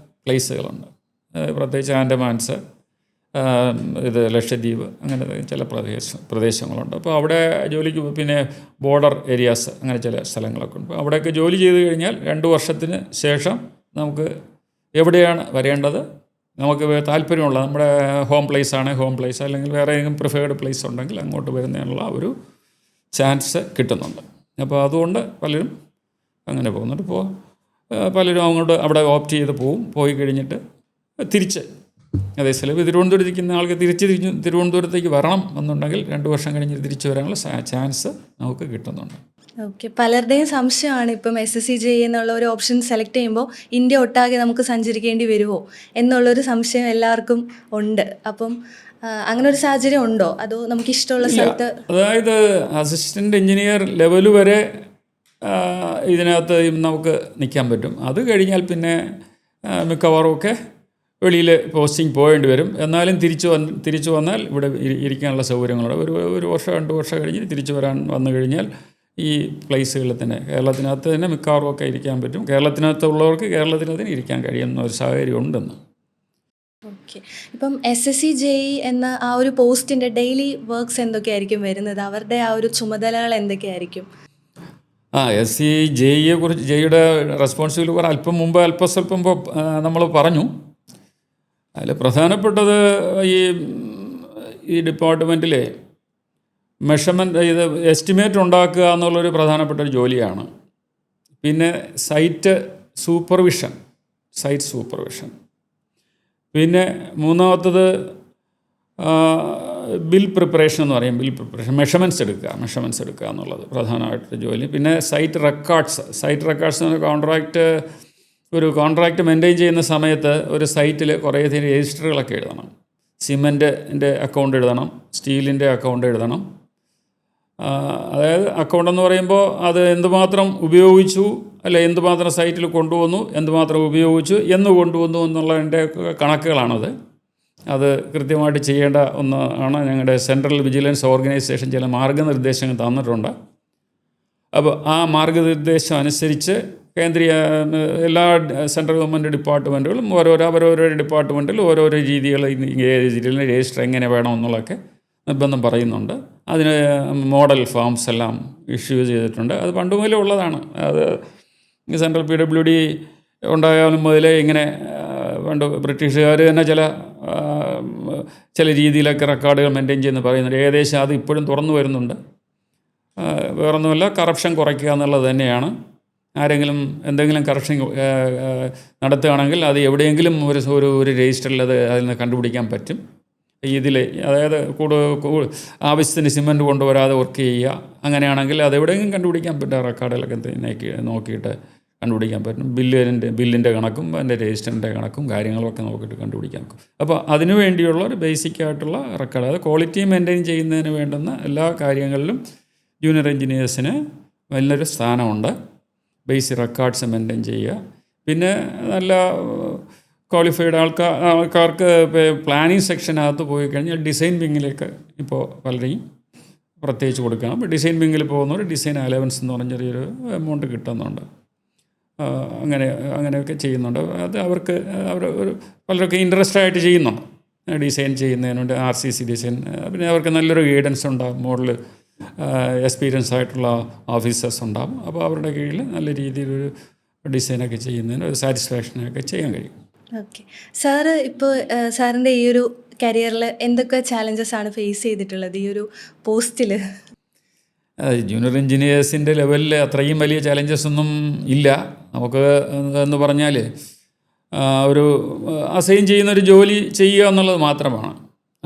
പ്ലേസുകളുണ്ട്. പ്രത്യേകിച്ച് ആൻഡമാൻസ്, ലക്ഷദ്വീപ്, അങ്ങനെ ചില പ്രദേശങ്ങളുണ്ട്. അപ്പോൾ അവിടെ ജോലിക്ക്, പിന്നെ ബോർഡർ ഏരിയാസ്, അങ്ങനെ ചില സ്ഥലങ്ങളൊക്കെ ഉണ്ട്. അപ്പോൾ അവിടെയൊക്കെ ജോലി ചെയ്ത് കഴിഞ്ഞാൽ 2 വർഷത്തിന് ശേഷം നമുക്ക് എവിടെയാണ് വരേണ്ടത്, നമുക്ക് താല്പര്യമുള്ള നമ്മുടെ ഹോം പ്ലേസ് അല്ലെങ്കിൽ വേറെ ഏതെങ്കിലും പ്രിഫേർഡ് പ്ലേസ് ഉണ്ടെങ്കിൽ അങ്ങോട്ട് വരുന്നതിനുള്ള ഒരു ചാൻസ് കിട്ടുന്നുണ്ട്. അപ്പോൾ അതുകൊണ്ട് പലരും അങ്ങനെ പോകുന്നുണ്ട്. ഇപ്പോൾ പലരും അവിടെ ഓപ്റ്റ് ചെയ്ത് പോയി കഴിഞ്ഞിട്ട് തിരിച്ച്, അതേസമയം തിരുവനന്തപുരത്തിരിക്കുന്ന ആൾക്ക് തിരുവനന്തപുരത്തേക്ക് വരണം എന്നുണ്ടെങ്കിൽ 2 വർഷം കഴിഞ്ഞ് തിരിച്ചു വരാനുള്ള ചാൻസ് നമുക്ക് കിട്ടുന്നുണ്ട്. ഓക്കെ, പലരുടെയും സംശയമാണ് ഇപ്പം SSCJ എന്നുള്ള ഒരു ഓപ്ഷൻ സെലക്ട് ചെയ്യുമ്പോൾ ഇന്ത്യ ഒട്ടാകെ നമുക്ക് സഞ്ചരിക്കേണ്ടി വരുമോ എന്നുള്ളൊരു സംശയം എല്ലാവർക്കും ഉണ്ട്. അപ്പം അങ്ങനെ ഒരു സാഹചര്യം ഉണ്ടോ, അതോ നമുക്ക് ഇഷ്ടമുള്ള സ്ഥലത്ത്? അതായത് അസിസ്റ്റൻ്റ് എഞ്ചിനീയർ ലെവൽ വരെ ഇതിനകത്ത് നമുക്ക് നിൽക്കാൻ പറ്റും. അത് കഴിഞ്ഞാൽ പിന്നെ മിക്കവാറും ഒക്കെ വെളിയിൽ പോസ്റ്റിംഗ് പോകേണ്ടി വരും. എന്നാലും തിരിച്ചു വന്നാൽ ഇവിടെ ഇരിക്കാനുള്ള സൗകര്യങ്ങളുണ്ട്. ഒരു വർഷം 2 വർഷം കഴിഞ്ഞ് തിരിച്ചു വന്നു കഴിഞ്ഞാൽ ഈ പ്ലേസുകളിൽ തന്നെ, കേരളത്തിനകത്ത് തന്നെ മിക്കവാറും ഒക്കെ ഇരിക്കാൻ പറ്റും. കേരളത്തിനകത്തുള്ളവർക്ക് കേരളത്തിനകത്ത് ഇരിക്കാൻ കഴിയുന്ന ഒരു സാഹചര്യം ഉണ്ടെന്ന്. ഓക്കെ, ഇപ്പം SSCJ എന്ന ആ ഒരു പോസ്റ്റിൻ്റെ ഡെയിലി വർക്ക്സ് എന്തൊക്കെയായിരിക്കും വരുന്നത്? അവരുടെ ആ ഒരു ചുമതലകൾ എന്തൊക്കെയായിരിക്കും? SSCJയെ കുറിച്ച്, ജെയുടെ റെസ്പോൺസിബിലിറ്റി അല്പസ്വല്പം നമ്മൾ പറഞ്ഞു. അതിൽ പ്രധാനപ്പെട്ടത് ഈ ഡിപ്പാർട്ട്മെൻറ്റിലെ മെഷർമെൻറ്റ്, ഇത് എസ്റ്റിമേറ്റ് ഉണ്ടാക്കുക എന്നുള്ളൊരു പ്രധാനപ്പെട്ട ഒരു ജോലിയാണ്. പിന്നെ സൈറ്റ് സൂപ്പർവിഷൻ, പിന്നെ മൂന്നാമത്തത് ബിൽ പ്രിപ്പറേഷൻ എന്ന് പറയും. മെഷർമെൻറ്റ്സ് എടുക്കുക എന്നുള്ളത് പ്രധാനമായിട്ടൊരു ജോലി. പിന്നെ സൈറ്റ് റെക്കോർഡ്സ് ഒരു കോൺട്രാക്റ്റ് മെയിൻറ്റെയിൻ ചെയ്യുന്ന സമയത്ത് ഒരു സൈറ്റിൽ കുറേയധികം രജിസ്റ്ററുകളൊക്കെ എഴുതണം. സിമൻറ്റിൻ്റെ അക്കൗണ്ട് എഴുതണം, സ്റ്റീലിൻ്റെ അക്കൗണ്ട് എഴുതണം. അതായത് അക്കൗണ്ട് എന്ന് പറയുമ്പോൾ അത് എന്തുമാത്രം ഉപയോഗിച്ചു, എന്തുമാത്രം സൈറ്റിൽ കൊണ്ടുവന്നു, എന്തുമാത്രം ഉപയോഗിച്ചു, കൊണ്ടുവന്നു എന്നുള്ളതിൻ്റെ കണക്കുകളാണത്. അത് കൃത്യമായിട്ട് ചെയ്യേണ്ട ഒന്നാണ്. ഞങ്ങളുടെ സെൻട്രൽ വിജിലൻസ് ഓർഗനൈസേഷൻ ചില മാർഗ്ഗനിർദ്ദേശങ്ങൾ തന്നിട്ടുണ്ട്. അപ്പോൾ ആ മാർഗ്ഗനിർദ്ദേശം അനുസരിച്ച് കേന്ദ്രീയ എല്ലാ സെൻട്രൽ ഗവൺമെൻറ് ഡിപ്പാർട്ട്മെൻറ്റുകളും അവരവരുടെ ഡിപ്പാർട്ട്മെൻറ്റിൽ ഓരോരോ രീതികൾ രജിസ്റ്റർ എങ്ങനെ വേണമെന്നുള്ളതൊക്കെ നിർബന്ധം പറയുന്നുണ്ട്. അതിന് മോഡൽ ഫോംസ് എല്ലാം ഇഷ്യൂ ചെയ്തിട്ടുണ്ട്. അത് പണ്ട് മുതലേ ഉള്ളതാണ്. അത് സെൻട്രൽ PWD ഉണ്ടായാലും മുതലേ ഇങ്ങനെ പണ്ട് ബ്രിട്ടീഷുകാർ തന്നെ ചില രീതിയിലൊക്കെ റെക്കോർഡുകൾ മെയിൻറ്റെയിൻ ചെയ്യുന്നു പറയുന്നുണ്ട്. ഏകദേശം അത് ഇപ്പോഴും തുറന്നു വരുന്നുണ്ട്. വേറൊന്നുമല്ല, കറപ്ഷൻ കുറയ്ക്കുക എന്നുള്ളത് തന്നെയാണ്. ആരെങ്കിലും എന്തെങ്കിലും കറപ്ഷൻ നടത്തുകയാണെങ്കിൽ അത് എവിടെയെങ്കിലും ഒരു രജിസ്റ്ററിൽ അതിൽ നിന്ന് കണ്ടുപിടിക്കാൻ പറ്റും. അതായത് ആവശ്യത്തിന് സിമൻറ്റ് കൊണ്ടുവരാതെ വർക്ക് ചെയ്യുക, അങ്ങനെയാണെങ്കിൽ അത് എവിടെയെങ്കിലും കണ്ടുപിടിക്കാൻ പറ്റും. റെക്കോർഡിലൊക്കെ നോക്കിയിട്ട് കണ്ടുപിടിക്കാൻ പറ്റും. ബില്ലിൻ്റെ കണക്കും അതിൻ്റെ രജിസ്റ്ററിൻ്റെ കണക്കും കാര്യങ്ങളൊക്കെ നോക്കിയിട്ട് കണ്ടുപിടിക്കാൻ പറ്റും. അപ്പോൾ അതിനു വേണ്ടിയുള്ള ഒരു ബേസിക്കായിട്ടുള്ള റെക്കോർഡ്, അതായത് ക്വാളിറ്റി മെയിൻറ്റെയിൻ ചെയ്യുന്നതിന് വേണ്ടുന്ന എല്ലാ കാര്യങ്ങളിലും ജൂനിയർ എഞ്ചിനീയേഴ്സിന് വലിയൊരു സ്ഥാനമുണ്ട്. ബേസിക് റെക്കോർഡ്സ് മെയിൻറ്റെയിൻ ചെയ്യുക. പിന്നെ നല്ല ക്വാളിഫൈഡ് ആൾക്കാർക്ക് പ്ലാനിങ് സെക്ഷനകത്ത് പോയി കഴിഞ്ഞാൽ ഡിസൈൻ വിങ്ങിലേക്ക് ഇപ്പോൾ പലരെയും പ്രത്യേകിച്ച് കൊടുക്കണം. അപ്പോൾ ഡിസൈൻ വിങ്ങിൽ പോകുന്നവർ ഡിസൈൻ അലവൻസ് എന്ന് പറഞ്ഞ ചെറിയൊരു എമൗണ്ട് കിട്ടുന്നുണ്ട്. അങ്ങനെയൊക്കെ ചെയ്യുന്നുണ്ട്. അത് അവർക്ക് പലരൊക്കെ ഇൻട്രസ്റ്റ് ആയിട്ട് ചെയ്യുന്നുണ്ട്. ഡിസൈൻ ചെയ്യുന്നതിനുണ്ട് RCC ഡിസൈൻ. പിന്നെ അവർക്ക് നല്ലൊരു ഗൈഡൻസ് ഉണ്ടാകും. മോഡൽ എക്സ്പീരിയൻസ് ആയിട്ടുള്ള ഓഫീസേഴ്സ് ഉണ്ടാകും. അപ്പോൾ അവരുടെ കീഴിൽ നല്ല രീതിയിലൊരു ഡിസൈനൊക്കെ ചെയ്യുന്നതിന് ഒരു സാറ്റിസ്ഫാക്ഷനൊക്കെ ചെയ്യാൻ കഴിയും. ഓക്കെ സാറ്, ഇപ്പോൾ സാറിൻ്റെ ഈ ഒരു കരിയറിൽ എന്തൊക്കെ ചാലഞ്ചസ് ആണ് ഫേസ് ചെയ്തിട്ടുള്ളത് ഈ ഒരു പോസ്റ്റിൽ? ജൂനിയർ എഞ്ചിനീയേഴ്സിൻ്റെ ലെവലിൽ അത്രയും വലിയ ചാലഞ്ചസ് ഒന്നും ഇല്ല. നമുക്ക് എന്ന് പറഞ്ഞാൽ ഒരു അസൈൻ ചെയ്യുന്നൊരു ജോലി ചെയ്യുക എന്നുള്ളത് മാത്രമാണ്.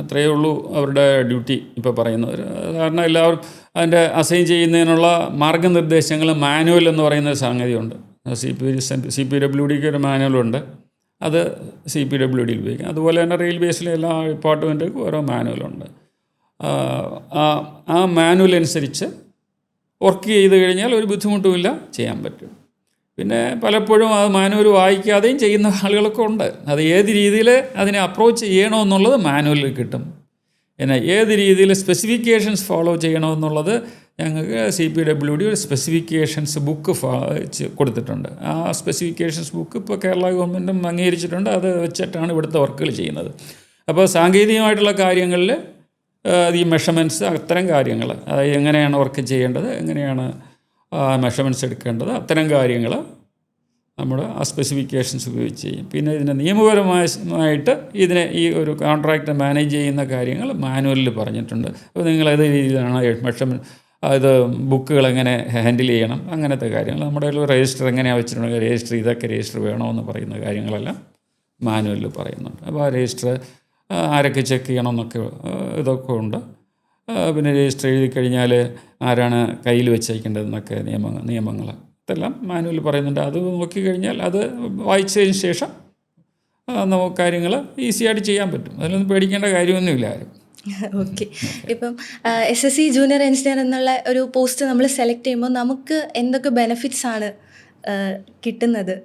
അത്രയേ ഉള്ളൂ അവരുടെ ഡ്യൂട്ടി. ഇപ്പോൾ പറയുന്നത് കാരണം എല്ലാവരും അതിൻ്റെ അസൈൻ ചെയ്യുന്നതിനുള്ള മാർഗ്ഗനിർദ്ദേശങ്ങൾ മാനുവൽ എന്ന് പറയുന്ന സംഗതിയുണ്ട്. CPWDക്ക് ഒരു മാനുവലുണ്ട്. അത് CPWDയിൽ ഉപയോഗിക്കും. അതുപോലെ തന്നെ റെയിൽവേസിലെ എല്ലാ ഡിപ്പാർട്ട്മെൻറ്റുകൾക്കും ഓരോ മാനുവലുണ്ട്. ആ മാനുവൽ അനുസരിച്ച് വർക്ക് ചെയ്ത് കഴിഞ്ഞാൽ ഒരു ബുദ്ധിമുട്ടുമില്ല, ചെയ്യാൻ പറ്റും. പിന്നെ പലപ്പോഴും അത് മാനുവൽ വായിക്കാതെയും ചെയ്യുന്ന ആളുകളൊക്കെ ഉണ്ട്. അത് ഏത് രീതിയിൽ അതിനെ അപ്രോച്ച് ചെയ്യണമെന്നുള്ളത് മാനുവലിൽ കിട്ടും. പിന്നെ ഏത് രീതിയിൽ സ്പെസിഫിക്കേഷൻസ് ഫോളോ ചെയ്യണമെന്നുള്ളത് ഞങ്ങൾക്ക് CPWD ഒരു സ്പെസിഫിക്കേഷൻസ് ബുക്ക് കൊടുത്തിട്ടുണ്ട്. ആ സ്പെസിഫിക്കേഷൻസ് ബുക്ക് ഇപ്പോൾ കേരള ഗവൺമെൻറ്റും അംഗീകരിച്ചിട്ടുണ്ട്. അത് വെച്ചിട്ടാണ് ഇവിടുത്തെ വർക്കുകൾ ചെയ്യുന്നത്. അപ്പോൾ സാങ്കേതികമായിട്ടുള്ള കാര്യങ്ങളിൽ ഈ മെഷർമെൻറ്റ്സ്, അത്തരം കാര്യങ്ങൾ, അതായത് എങ്ങനെയാണ് വർക്ക് ചെയ്യേണ്ടത്, എങ്ങനെയാണ് മെഷർമെൻറ്റ്സ് എടുക്കേണ്ടത്, അത്തരം കാര്യങ്ങൾ നമ്മൾ ആ സ്പെസിഫിക്കേഷൻസ് ഉപയോഗിച്ച് ചെയ്യും. പിന്നെ ഇതിനെ നിയമപരമായിട്ട് ഈ ഒരു കോൺട്രാക്റ്റ് മാനേജ് ചെയ്യുന്ന കാര്യങ്ങൾ മാനുവലിൽ പറഞ്ഞിട്ടുണ്ട്. അപ്പോൾ നിങ്ങൾ ഏത് രീതിയിലാണ് മെഷർമെൻറ്റ് ഇത് ബുക്കുകൾ എങ്ങനെ ഹാൻഡിൽ ചെയ്യണം, അങ്ങനത്തെ കാര്യങ്ങൾ. നമ്മുടെ ഒരു രജിസ്റ്റർ എങ്ങനെയാണ് വെച്ചിട്ടുണ്ടെങ്കിൽ രജിസ്റ്റർ വേണമെന്ന് പറയുന്ന കാര്യങ്ങളെല്ലാം മാനുവലിൽ പറയുന്നുണ്ട്. അപ്പോൾ ആ രജിസ്റ്റർ ആരൊക്കെ ചെക്ക് ചെയ്യണമെന്നൊക്കെ ഇതൊക്കെ ഉണ്ട്. പിന്നെ രജിസ്റ്റർ എഴുതി കഴിഞ്ഞാൽ ആരാണ് കയ്യിൽ വെച്ചേക്കേണ്ടതെന്നൊക്കെ നിയമങ്ങൾ ഇതെല്ലാം മാനുവൽ പറയുന്നുണ്ട്. അത് നോക്കിക്കഴിഞ്ഞാൽ അത് വായിച്ചതിന് ശേഷം നമുക്ക് കാര്യങ്ങൾ ഈസിയായിട്ട് ചെയ്യാൻ പറ്റും. അതിലൊന്നും പേടിക്കേണ്ട കാര്യമൊന്നുമില്ല ആരും. ഓക്കെ, ഇപ്പം SSC ജൂനിയർ എഞ്ചിനീയർ എന്നുള്ള ഒരു പോസ്റ്റ് നമ്മൾ സെലക്ട് ചെയ്യുമ്പോൾ നമുക്ക് എന്തൊക്കെ ബെനിഫിറ്റ്സ് ആണ് കിട്ടുന്നത്?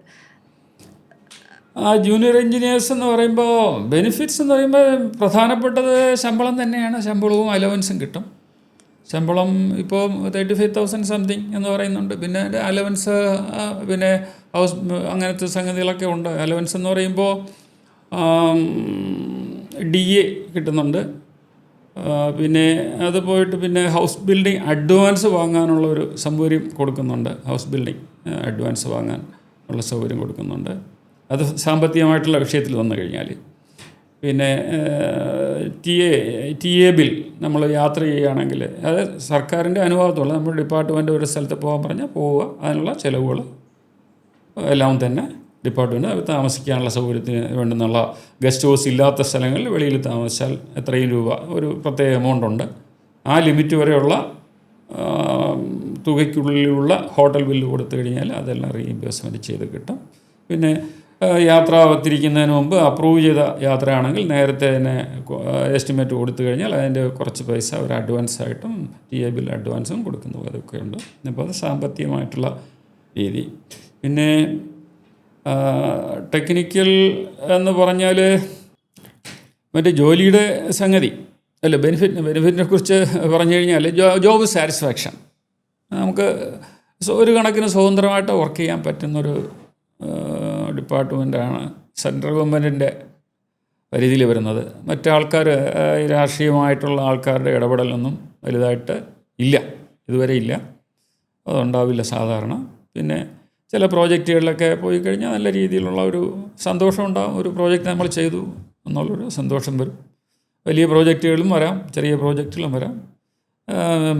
ജൂനിയർ എഞ്ചിനീയേഴ്സ് എന്ന് പറയുമ്പോൾ ബെനിഫിറ്റ്സ് എന്ന് പറയുമ്പോൾ പ്രധാനപ്പെട്ടത് ശമ്പളം തന്നെയാണ്. ശമ്പളവും അലവൻസും കിട്ടും. ശമ്പളം ഇപ്പോൾ 35,000 സംതിങ് എന്ന് പറയുന്നുണ്ട്. പിന്നെ അലവൻസ്, പിന്നെ ഹൗസ് അങ്ങനത്തെ സംഗതികളൊക്കെ ഉണ്ട്. അലവൻസ് എന്ന് പറയുമ്പോൾ DA കിട്ടുന്നുണ്ട്. പിന്നെ അത് പോയിട്ട് പിന്നെ ഹൗസ് ബിൽഡിംഗ് അഡ്വാൻസ് വാങ്ങാനുള്ള ഒരു സൗകര്യം കൊടുക്കുന്നുണ്ട്. ഹൗസ് ബിൽഡിംഗ് അഡ്വാൻസ് വാങ്ങാൻ ഉള്ള സൗകര്യം കൊടുക്കുന്നുണ്ട്. അത് സാമ്പത്തികമായിട്ടുള്ള വിഷയത്തിൽ വന്നു കഴിഞ്ഞാൽ. പിന്നെ TA ബിൽ നമ്മൾ യാത്ര ചെയ്യുകയാണെങ്കിൽ അത് സർക്കാരിൻ്റെ അനുവാദമുള്ള, നമ്മുടെ ഡിപ്പാർട്ട്മെൻറ്റ് ഒരു സ്ഥലത്ത് പോകാൻ പറഞ്ഞാൽ പോവുക, അതിനുള്ള ചിലവുകൾ എല്ലാം തന്നെ ഡിപ്പാർട്ട്മെൻറ്റ് താമസിക്കാനുള്ള സൗകര്യത്തിന് വേണ്ടുന്നുള്ള ഗസ്റ്റ് ഹൗസ് ഇല്ലാത്ത സ്ഥലങ്ങളിൽ വെളിയിൽ താമസിച്ചാൽ എത്രയും രൂപ ഒരു പ്രത്യേക എമൗണ്ട് ഉണ്ട്. ആ ലിമിറ്റ് വരെയുള്ള തുകയ്ക്കുള്ളിലുള്ള ഹോട്ടൽ ബില്ല് കൊടുത്തു കഴിഞ്ഞാൽ അതെല്ലാം റീഇംബേഴ്സ്മെൻറ്റ് ചെയ്ത് കിട്ടും. പിന്നെ യാത്ര തിരിക്കുന്നതിന് മുമ്പ് അപ്രൂവ് ചെയ്ത യാത്രയാണെങ്കിൽ നേരത്തെ തന്നെ എസ്റ്റിമേറ്റ് കൊടുത്തു കഴിഞ്ഞാൽ അതിൻ്റെ കുറച്ച് പൈസ ഒരു അഡ്വാൻസായിട്ടും TA ബിൽ അഡ്വാൻസും കൊടുക്കുന്നു. അതൊക്കെയുണ്ട്. അപ്പോൾ അത് സാമ്പത്തികമായിട്ടുള്ള രീതി. പിന്നെ ടെക്നിക്കൽ എന്ന് പറഞ്ഞാൽ മറ്റേ ജോലിയുടെ സംഗതി അല്ല, ബെനിഫിറ്റിനെ കുറിച്ച് പറഞ്ഞു കഴിഞ്ഞാൽ ജോബ് സാറ്റിസ്ഫാക്ഷൻ. നമുക്ക് ഒരു കണക്കിന് സ്വതന്ത്രമായിട്ട് വർക്ക് ചെയ്യാൻ പറ്റുന്നൊരു ഡിപ്പാർട്ട്മെൻറ്റാണ് സെൻട്രൽ ഗവൺമെൻറ്റിൻ്റെ പരിധിയിൽ വരുന്നത്. മറ്റാൾക്കാർ രാഷ്ട്രീയമായിട്ടുള്ള ആൾക്കാരുടെ ഇടപെടലൊന്നും വലുതായിട്ട് ഇല്ല, ഇതുവരെ ഇല്ല, അതുണ്ടാവില്ല സാധാരണ. പിന്നെ ചില പ്രോജക്റ്റുകളിലൊക്കെ പോയി കഴിഞ്ഞാൽ നല്ല രീതിയിലുള്ള ഒരു സന്തോഷം ഉണ്ടാകും. ഒരു പ്രോജക്റ്റ് നമ്മൾ ചെയ്തു എന്നുള്ളൊരു സന്തോഷം വരും. വലിയ പ്രോജക്റ്റുകളും വരാം, ചെറിയ പ്രോജക്റ്റുകളും വരാം.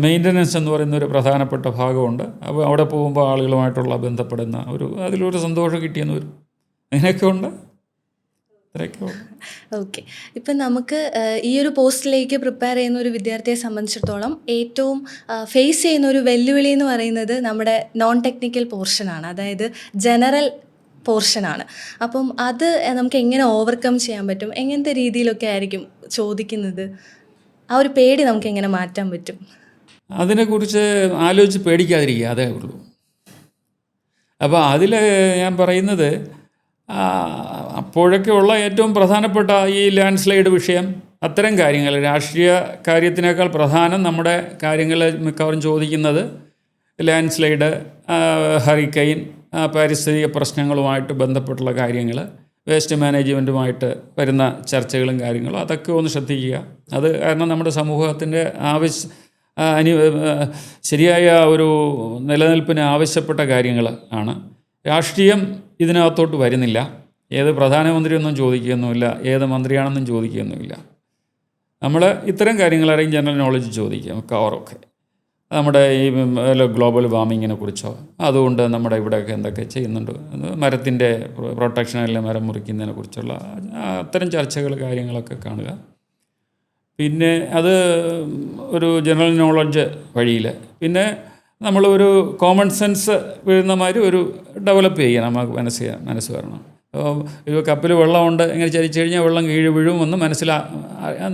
മെയിൻ്റനൻസ് എന്ന് പറയുന്ന ഒരു പ്രധാനപ്പെട്ട ഭാഗമുണ്ട്. അപ്പോൾ അവിടെ പോകുമ്പോൾ ആളുകളുമായിട്ടുള്ള ബന്ധപ്പെടുന്ന അതിലൊരു സന്തോഷം കിട്ടിയെന്ന് വരും. അങ്ങനെയൊക്കെ ഉണ്ട്, ഇത്രയൊക്കെ ഉണ്ട്. ഓക്കെ, ഇപ്പം നമുക്ക് ഈ ഒരു പോസ്റ്റിലേക്ക് പ്രിപ്പയർ ചെയ്യുന്ന ഒരു വിദ്യാർത്ഥിയെ സംബന്ധിച്ചിടത്തോളം ഏറ്റവും ഫേസ് ചെയ്യുന്ന ഒരു വെല്ലുവിളി എന്ന് പറയുന്നത് നമ്മുടെ നോൺ ടെക്നിക്കൽ പോർഷനാണ്, അതായത് ജനറൽ പോർഷനാണ്. അപ്പം അത് നമുക്ക് എങ്ങനെ ഓവർകം ചെയ്യാൻ പറ്റും? എങ്ങനത്തെ രീതിയിലൊക്കെ ആയിരിക്കും ചോദിക്കുന്നത്? ആ ഒരു പേടി നമുക്ക് എങ്ങനെ മാറ്റാൻ പറ്റും? അതിനെക്കുറിച്ച് ആലോചിച്ച് പേടിക്കാതിരിക്കുക, അതേ ഉള്ളൂ. അപ്പോൾ അതിൽ ഞാൻ പറയുന്നത് അപ്പോഴൊക്കെ ഉള്ള ഏറ്റവും പ്രധാനപ്പെട്ട ഈ ലാൻഡ് സ്ലൈഡ് വിഷയം, അത്തരം കാര്യങ്ങൾ, രാഷ്ട്രീയ കാര്യത്തിനേക്കാൾ പ്രധാനം നമ്മുടെ കാര്യങ്ങൾ മിക്കവാറും ചോദിക്കുന്നത് ലാൻഡ് സ്ലൈഡ്, ഹറിക്കെയിൻ, പാരിസ്ഥിതിക പ്രശ്നങ്ങളുമായിട്ട് ബന്ധപ്പെട്ടുള്ള കാര്യങ്ങൾ, വേസ്റ്റ് മാനേജ്മെൻറ്റുമായിട്ട് വരുന്ന ചർച്ചകളും കാര്യങ്ങളും, അതൊക്കെ ഒന്ന് ശ്രദ്ധിക്കുക. അത് കാരണം നമ്മുടെ സമൂഹത്തിൻ്റെ ശരിയായ ഒരു നിലനിൽപ്പിന് ആവശ്യപ്പെട്ട കാര്യങ്ങൾ ആണ്. രാഷ്ട്രീയം ഇതിനകത്തോട്ട് വരുന്നില്ല. ഏത് പ്രധാനമന്ത്രിയൊന്നും ചോദിക്കുകയൊന്നുമില്ല, ഏത് മന്ത്രിയാണെന്നും ചോദിക്കുകയൊന്നുമില്ല. നമ്മൾ ഇത്തരം കാര്യങ്ങൾ അറിയും, ജനറൽ നോളജ് ചോദിക്കുക കവറൊക്കെ. നമ്മുടെ ഈ ഗ്ലോബൽ വാർമിങ്ങിനെ കുറിച്ചോ, അതുകൊണ്ട് നമ്മുടെ ഇവിടെയൊക്കെ എന്തൊക്കെ ചെയ്യുന്നുണ്ട്, മരത്തിൻ്റെ പ്രൊട്ടക്ഷൻ, അല്ലെങ്കിൽ മരം മുറിക്കുന്നതിനെ കുറിച്ചുള്ള അത്തരം ചർച്ചകൾ കാര്യങ്ങളൊക്കെ കാണുക. പിന്നെ അത് ഒരു ജനറൽ നോളജ് വഴിയിൽ. പിന്നെ നമ്മളൊരു കോമൺ സെൻസ് വീഴുന്ന മാതിരി ഒരു ഡെവലപ്പ് ചെയ്യുക, നമുക്ക് മനസ്സ് വരണം. ഒരു കപ്പിൽ വെള്ളമുണ്ട്, ഇങ്ങനെ ചരിച്ചു കഴിഞ്ഞാൽ വെള്ളം കീഴ് വീഴുമെന്ന്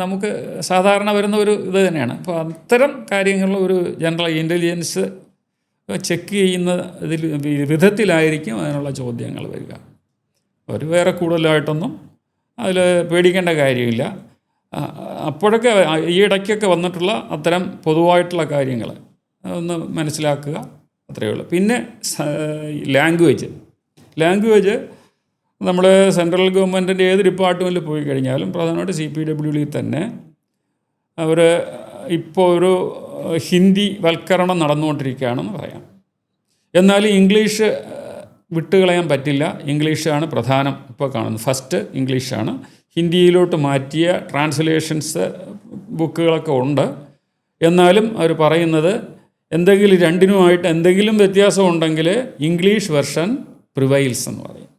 നമുക്ക് സാധാരണ വരുന്ന ഒരു ഇത് തന്നെയാണ്. അപ്പോൾ അത്തരം കാര്യങ്ങളിൽ ഒരു ജനറൽ ഇൻ്റലിജൻസ് ചെക്ക് ചെയ്യുന്ന വിധത്തിലായിരിക്കും അതിനുള്ള ചോദ്യങ്ങൾ വരിക. ഒരു വേറെ കൂടുതലായിട്ടൊന്നും അതിൽ പേടിക്കേണ്ട കാര്യമില്ല. അപ്പോഴൊക്കെ ഈ ഇടയ്ക്കൊക്കെ വന്നിട്ടുള്ള അത്തരം പൊതുവായിട്ടുള്ള കാര്യങ്ങൾ ഒന്ന് മനസ്സിലാക്കുക, അത്രയേ ഉള്ളൂ. പിന്നെ ലാംഗ്വേജ് നമ്മൾ സെൻട്രൽ ഗവൺമെൻറ്റിൻ്റെ ഏത് ഡിപ്പാർട്ട്മെൻറ്റിൽ പോയി കഴിഞ്ഞാലും പ്രധാനമായിട്ട് CPWD തന്നെ അവർ ഇപ്പോൾ ഒരു ഹിന്ദി വൽക്കരണം നടന്നുകൊണ്ടിരിക്കുകയാണെന്ന് പറയാം. എന്നാൽ ഇംഗ്ലീഷ് വിട്ടുകളയാൻ പറ്റില്ല. ഇംഗ്ലീഷാണ് പ്രധാനം ഇപ്പോൾ കാണുന്നത്. ഫസ്റ്റ് ഇംഗ്ലീഷാണ്. ഹിന്ദിയിലോട്ട് മാറ്റിയ ട്രാൻസ്ലേഷൻസ് ബുക്കുകളൊക്കെ ഉണ്ട്. എന്നാലും അവർ പറയുന്നത് എന്തെങ്കിലും രണ്ടിനുമായിട്ട് എന്തെങ്കിലും വ്യത്യാസം ഉണ്ടെങ്കിൽ ഇംഗ്ലീഷ് വെർഷൻ പ്രിവൈൽസ് എന്ന് പറയും.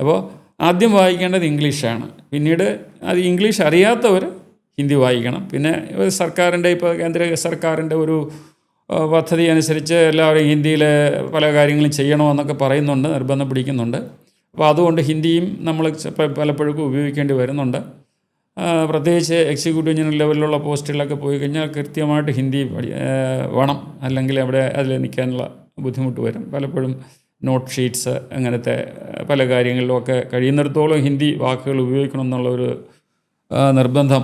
അപ്പോൾ ആദ്യം വായിക്കേണ്ടത് ഇംഗ്ലീഷാണ്. പിന്നീട് അത് ഇംഗ്ലീഷ് അറിയാത്തവർ ഹിന്ദി വായിക്കണം. പിന്നെ സർക്കാരിൻ്റെ ഇപ്പോൾ കേന്ദ്ര സർക്കാരിൻ്റെ ഒരു പദ്ധതി അനുസരിച്ച് എല്ലാവരും ഹിന്ദിയിൽ പല കാര്യങ്ങളും ചെയ്യണമെന്നൊക്കെ പറയുന്നുണ്ട്, നിർബന്ധം പിടിക്കുന്നുണ്ട്. അപ്പോൾ അതുകൊണ്ട് ഹിന്ദിയും നമ്മൾ പലപ്പോഴും ഉപയോഗിക്കേണ്ടി വരുന്നുണ്ട്. പ്രത്യേകിച്ച് എക്സിക്യൂട്ടീവ് എഞ്ചിനീയർ ലെവലിലുള്ള പോസ്റ്റുകളിലൊക്കെ പോയി കഴിഞ്ഞാൽ കൃത്യമായിട്ട് ഹിന്ദി വേണം, അല്ലെങ്കിൽ അവിടെ അതിൽ നിൽക്കാനുള്ള ബുദ്ധിമുട്ട് വരും. പലപ്പോഴും നോട്ട് ഷീറ്റ്സ് അങ്ങനത്തെ പല കാര്യങ്ങളിലുമൊക്കെ കഴിയുന്നിടത്തോളം ഹിന്ദി വാക്കുകൾ ഉപയോഗിക്കണം എന്നുള്ളൊരു നിർബന്ധം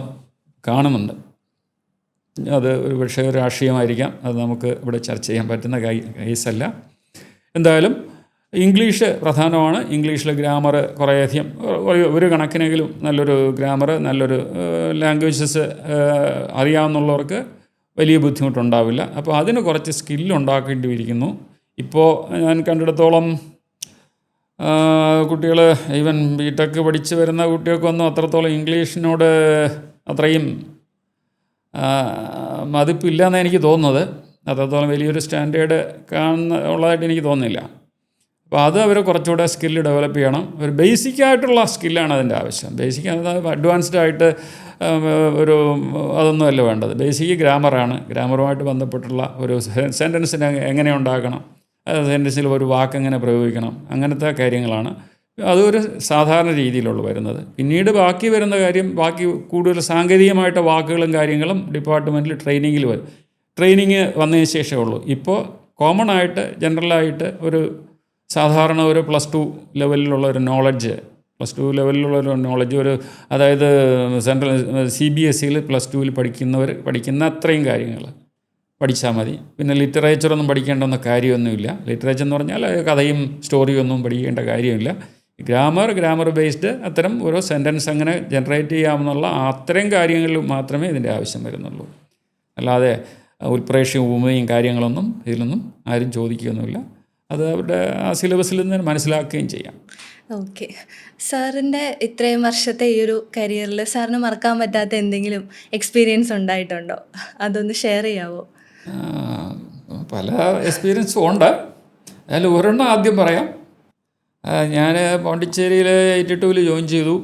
കാണുന്നുണ്ട്. അത് ഒരു പക്ഷേ രാഷ്ട്രീയമായിരിക്കാം, അത് നമുക്ക് ഇവിടെ ചർച്ച ചെയ്യാൻ പറ്റുന്ന കേസല്ല. എന്തായാലും ഇംഗ്ലീഷ് പ്രധാനമാണ്. ഇംഗ്ലീഷിൽ ഗ്രാമർ കുറേയധികം ഒരു കണക്കിനെങ്കിലും നല്ലൊരു ഗ്രാമർ, നല്ലൊരു ലാംഗ്വേജസ് അറിയാവുന്നുള്ളവർക്ക് വലിയ ബുദ്ധിമുട്ടുണ്ടാവില്ല. അപ്പോൾ അതിന് കുറച്ച് സ്കില്ലുണ്ടാക്കേണ്ടി ഇരിക്കുന്നു. ഇപ്പോൾ ഞാൻ കണ്ടിടത്തോളം കുട്ടികൾ ഈവൻ BTech പഠിച്ച് വരുന്ന കുട്ടികൾക്കൊന്നും അത്രത്തോളം ഇംഗ്ലീഷിനോട് അത്രയും മതിപ്പില്ലെന്ന് എനിക്ക് തോന്നുന്നത്. അത്രത്തോളം വലിയൊരു സ്റ്റാൻഡേർഡ് ഉള്ളതായിട്ട് എനിക്ക് തോന്നുന്നില്ല. അപ്പോൾ അത് അവർ കുറച്ചുകൂടെ സ്കില്ല് ഡെവലപ്പ് ചെയ്യണം. ഒരു ബേസിക്കായിട്ടുള്ള സ്കില്ലാണ് അതിൻ്റെ ആവശ്യം. ബേസിക് അഡ്വാൻസ്ഡ് ആയിട്ട് ഒരു അതൊന്നുമല്ല വേണ്ടത്. ബേസിക് ഗ്രാമറാണ്. ഗ്രാമറുമായിട്ട് ബന്ധപ്പെട്ടുള്ള ഒരു സെൻറ്റൻസിനെ എങ്ങനെ ഉണ്ടാക്കണം, സെൻറ്റൻസിൽ ഒരു വാക്ക് എങ്ങനെ പ്രയോഗിക്കണം, അങ്ങനത്തെ കാര്യങ്ങളാണ്. അതൊരു സാധാരണ രീതിയിലുള്ള വരുന്നത്. പിന്നീട് ബാക്കി വരുന്ന കാര്യം, ബാക്കി കൂടുതൽ സാങ്കേതികമായിട്ട് വാക്കുകളും കാര്യങ്ങളും ഡിപ്പാർട്ട്മെൻറ്റിൽ ട്രെയിനിങ് വന്നതിന് ശേഷമേ ഉള്ളൂ. ഇപ്പോൾ കോമൺ ആയിട്ട് ജനറലായിട്ട് ഒരു സാധാരണ ഒരു +2 ലെവലിലുള്ള ഒരു നോളജ്, അതായത് സെൻട്രൽ CBSEയിൽ +2 പഠിക്കുന്ന അത്രയും കാര്യങ്ങൾ പഠിച്ചാൽ മതി. പിന്നെ ലിറ്ററേച്ചറൊന്നും പഠിക്കേണ്ടെന്ന കാര്യമൊന്നുമില്ല. ലിറ്ററേച്ചർ എന്ന് പറഞ്ഞാൽ കഥയും സ്റ്റോറിയും ഒന്നും പഠിക്കേണ്ട കാര്യമില്ല. ഗ്രാമർ ബേസ്ഡ് അത്തരം ഓരോ സെൻറ്റൻസ് അങ്ങനെ ജനറേറ്റ് ചെയ്യാമെന്നുള്ള അത്തരം കാര്യങ്ങളിൽ മാത്രമേ ഇതിൻ്റെ ആവശ്യം വരുന്നുള്ളൂ. അല്ലാതെ ഉൽപ്രേക്ഷയും ഉപമയും കാര്യങ്ങളൊന്നും ഇതിലൊന്നും ആരും ചോദിക്കുകയൊന്നുമില്ല. അത് അവരുടെ ആ സിലബസിൽ നിന്ന് മനസ്സിലാക്കുകയും ചെയ്യാം. ഓക്കെ. സാറിൻ്റെ ഇത്രയും വർഷത്തെ ഈ ഒരു കരിയറിൽ സാറിന് മറക്കാൻ പറ്റാത്ത എന്തെങ്കിലും എക്സ്പീരിയൻസ് ഉണ്ടായിട്ടുണ്ടോ? അതൊന്ന് ഷെയർ ചെയ്യാമോ? പല എക്സ്പീരിയൻസും ഉണ്ട്. അതിൽ ഒരെണ്ണം ആദ്യം പറയാം. ഞാൻ പോണ്ടിച്ചേരിയിൽ 82 ജോയിൻ ചെയ്തു.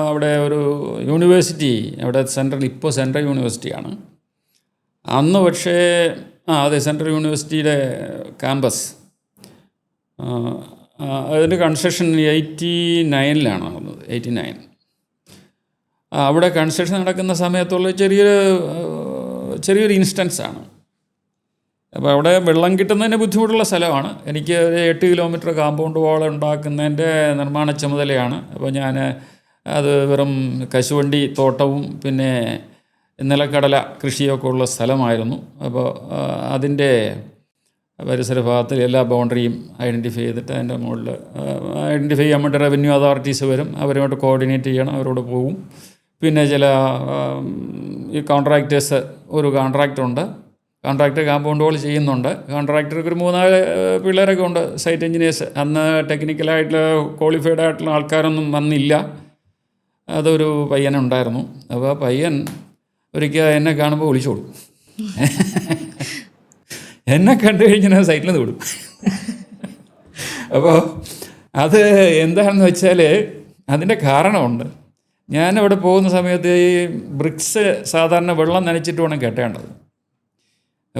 അവിടെ ഒരു യൂണിവേഴ്സിറ്റി, അവിടെ ഇപ്പോൾ സെൻട്രൽ യൂണിവേഴ്സിറ്റിയാണ്. അന്ന് പക്ഷേ അതെ, സെൻട്രൽ യൂണിവേഴ്സിറ്റിയുടെ ക്യാമ്പസ് അതിൻ്റെ കൺസ്ട്രക്ഷൻ 89 നടന്നത്. 89 അവിടെ കൺസ്ട്രക്ഷൻ നടക്കുന്ന സമയത്തുള്ള ചെറിയൊരു ഇൻസ്റ്റൻസാണ്. അപ്പോൾ അവിടെ വെള്ളം കിട്ടുന്നതിന് ബുദ്ധിമുട്ടുള്ള സ്ഥലമാണ്. എനിക്ക് 8 കിലോമീറ്റർ കാമ്പൗണ്ട് വാൾ ഉണ്ടാക്കുന്നതിൻ്റെ നിർമ്മാണ ചുമതലയാണ്. അപ്പോൾ ഞാൻ അത് വെറും കശുവണ്ടി തോട്ടവും പിന്നെ നിലക്കടല കൃഷിയൊക്കെ ഉള്ള സ്ഥലമായിരുന്നു. അപ്പോൾ അതിൻ്റെ പരിസര ഭാഗത്തിൽ എല്ലാ ബൗണ്ടറിയും ഐഡൻറ്റിഫൈ ചെയ്തിട്ട് അതിൻ്റെ മുകളിൽ ഐഡൻറ്റിഫൈ ചെയ്യാൻ വേണ്ടി റവന്യൂ അതോറിറ്റീസ് വരും. അവരുമായിട്ട് കോർഡിനേറ്റ് ചെയ്യണം, അവരോട് പോകും. പിന്നെ ചില ഈ കോൺട്രാക്ടേഴ്സ്, ഒരു കോൺട്രാക്ടറുണ്ട്, കോൺട്രാക്ടർ കാമ്പൗണ്ട് വാൾ ചെയ്യുന്നുണ്ട്. കോൺട്രാക്ടർക്ക് ഒരു 3-4 പിള്ളേരൊക്കെ ഉണ്ട്, സൈറ്റ് എഞ്ചിനീയേഴ്സ്. അന്ന് ടെക്നിക്കലായിട്ടുള്ള ക്വാളിഫൈഡ് ആയിട്ടുള്ള ആൾക്കാരൊന്നും വന്നില്ല. അതൊരു പയ്യനുണ്ടായിരുന്നു. അപ്പോൾ ആ പയ്യൻ ഒരിക്കൽ എന്നെ കാണുമ്പോൾ വിളിച്ചോളും. എന്നെ കണ്ടു കഴിഞ്ഞാൽ സൈറ്റിൽ നിന്ന് വിടും. അപ്പോൾ അത് എന്താണെന്ന് വെച്ചാൽ അതിൻ്റെ കാരണമുണ്ട്. ഞാനവിടെ പോകുന്ന സമയത്ത് ഈ ബ്രിക്സ് സാധാരണ വെള്ളം നനച്ചിട്ട് വേണം കെട്ടേണ്ടത്.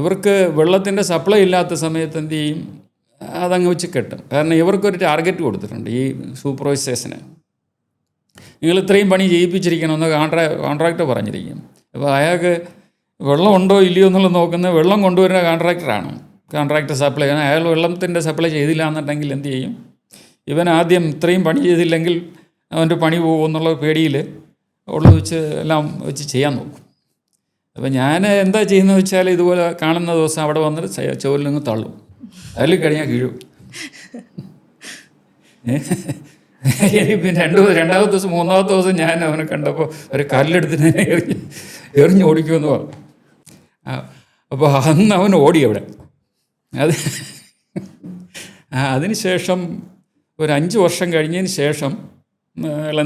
ഇവർക്ക് വെള്ളത്തിൻ്റെ സപ്ലൈ ഇല്ലാത്ത സമയത്ത് എന്ത് ചെയ്യും, അതങ്ങ് വെച്ച് കെട്ടും. കാരണം ഇവർക്കൊരു ടാർഗറ്റ് കൊടുത്തിട്ടുണ്ട് ഈ സൂപ്പർവൈസേഴ്സിന്. നിങ്ങൾ ഇത്രയും പണി ചെയ്യിപ്പിച്ചിരിക്കണമെന്ന് കോൺട്രാക്ടർ പറഞ്ഞിരിക്കും. അപ്പോൾ അയാൾക്ക് വെള്ളം ഉണ്ടോ ഇല്ലയോ എന്നുള്ളത് നോക്കുന്നത് വെള്ളം കൊണ്ടുവരുന്ന കോൺട്രാക്ടറാണ്. കോൺട്രാക്ടർ സപ്ലൈ ചെയ്യണം. അയാൾ വെള്ളത്തിൻ്റെ സപ്ലൈ ചെയ്തില്ല എന്നുണ്ടെങ്കിൽ എന്ത് ചെയ്യും, ഇവൻ ആദ്യം ഇത്രയും പണി ചെയ്തില്ലെങ്കിൽ അവൻ്റെ പണി പോകും എന്നുള്ള പേടിയിൽ ഉള്ളത് വെച്ച് എല്ലാം വെച്ച് ചെയ്യാൻ നോക്കും. അപ്പോൾ ഞാൻ എന്താ ചെയ്യുന്നത് വെച്ചാൽ, ഇതുപോലെ കാണുന്ന ദിവസം അവിടെ വന്നിട്ട് ചോറിൽ നിന്ന് തള്ളും, അതിൽ കഴിഞ്ഞാൽ കീഴും. പിന്നെ രണ്ടാമത്തെ ദിവസം 3-ാമത്തെ ദിവസം ഞാൻ അവനെ കണ്ടപ്പോൾ ഒരു കല്ലെടുത്തിന് എറിഞ്ഞ് ഓടിക്കുമെന്ന് പറഞ്ഞു. അപ്പോൾ അന്ന് അവൻ ഓടി അവിടെ. അതിന് ശേഷം ഒരു 5 വർഷം കഴിഞ്ഞതിന് ശേഷം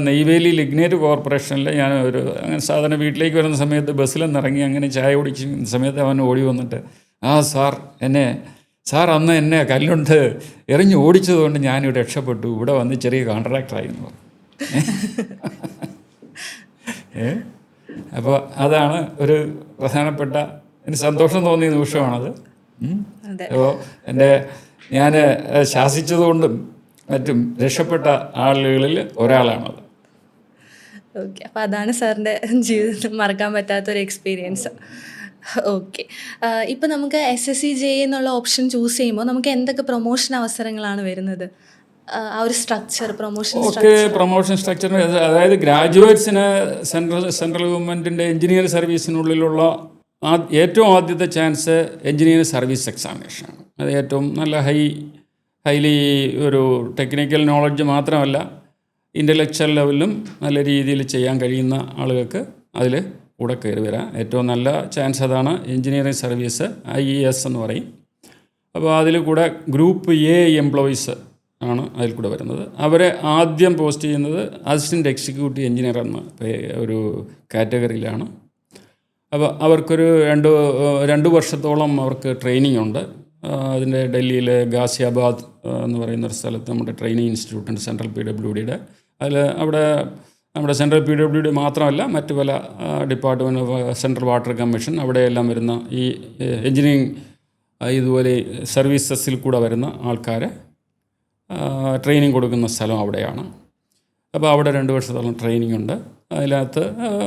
നെയ്വേലി ലിഗ്നൈറ്റ് കോർപ്പറേഷനിൽ ഞാൻ അങ്ങനെ സാധാരണ വീട്ടിലേക്ക് വരുന്ന സമയത്ത് ബസ്സിലൊന്ന് ഇറങ്ങി അങ്ങനെ ചായ കുടിക്കുന്ന സമയത്ത് അവൻ ഓടി വന്നിട്ട്, സാർ അന്ന് എന്നെ കല്ലുണ്ട് എറിഞ്ഞ് ഓടിച്ചതുകൊണ്ട് ഞാനിവിടെ രക്ഷപ്പെട്ടു, ഇവിടെ വന്ന് ചെറിയ കോൺട്രാക്ടറായിരുന്നു. അപ്പോൾ അതാണ് ഒരു പ്രധാനപ്പെട്ട എനിക്ക് സന്തോഷം തോന്നിയ നിമിഷമാണത്. അപ്പോൾ ഞാൻ ശാസിച്ചതുകൊണ്ടും മറ്റും രക്ഷപ്പെട്ട ആളുകളിൽ ഒരാളാണത്. ഓക്കെ. അപ്പോൾ അതാണ് സാറിൻ്റെ ജീവിതത്തിൽ മറക്കാൻ പറ്റാത്തൊരു എക്സ്പീരിയൻസ്. ഓക്കെ. ഇപ്പോൾ നമുക്ക് SSCJ എന്നുള്ള ഓപ്ഷൻ ചൂസ് ചെയ്യുമ്പോൾ നമുക്ക് എന്തൊക്കെ പ്രൊമോഷൻ അവസരങ്ങളാണ് വരുന്നത്? ആ ഒരു സ്ട്രക്ചർ, പ്രൊമോഷൻ സ്ട്രക്ചർ അതായത് ഗ്രാജുവേറ്റ്സിന് സെൻട്രൽ ഗവൺമെൻറ്റിൻ്റെ എഞ്ചിനീയർ സർവീസിനുള്ളിലുള്ള ഏറ്റവും ആദ്യത്തെ ചാൻസ് എഞ്ചിനീയർ സർവീസ് എക്സാമിനേഷനാണ്. അത് ഏറ്റവും നല്ല ഹൈലി ഒരു ടെക്നിക്കൽ നോളജ് മാത്രമല്ല, ഇൻ്റലക്ച്വൽ ലെവലിലും നല്ല രീതിയിൽ ചെയ്യാൻ കഴിയുന്ന ആളുകൾക്ക് അതിൽ കൂടെ കയറി വരാം. ഏറ്റവും നല്ല ചാൻസ് അതാണ്. എഞ്ചിനീയറിംഗ് സർവീസ് IES എന്ന് പറയും. അപ്പോൾ അതിൽ കൂടെ ഗ്രൂപ്പ് A എംപ്ലോയീസ് ആണ് അതിൽ കൂടെ വരുന്നത്. അവരെ ആദ്യം പോസ്റ്റ് ചെയ്യുന്നത് അസിസ്റ്റൻ്റ് എക്സിക്യൂട്ടീവ് എഞ്ചിനീയർ എന്ന ഒരു കാറ്റഗറിയിലാണ്. അപ്പോൾ അവർക്കൊരു 2 വർഷത്തോളം അവർക്ക് ട്രെയിനിങ് ഉണ്ട്. അതിൻ്റെ ഡൽഹിയിൽ ഗാസിയാബാദ് എന്ന് പറയുന്നൊരു സ്ഥലത്ത് നമ്മുടെ ട്രെയിനിങ് ഇൻസ്റ്റിറ്റ്യൂട്ടുണ്ട്, സെൻട്രൽ PWDയുടെ. അവിടെ നമ്മുടെ സെൻട്രൽ PWD മാത്രമല്ല, മറ്റു പല department of central water commission അവിടെയെല്ലാം വരുന്ന ഈ എഞ്ചിനീയറിംഗ് ഇതുപോലെ സർവീസസിൽ കൂടെ വരുന്ന ആൾക്കാരെ ട്രെയിനിങ് കൊടുക്കുന്ന സ്ഥലം അവിടെയാണ്. അപ്പോൾ അവിടെ 2 വർഷത്തോളം ട്രെയിനിങ് ഉണ്ട്. അതിനകത്ത്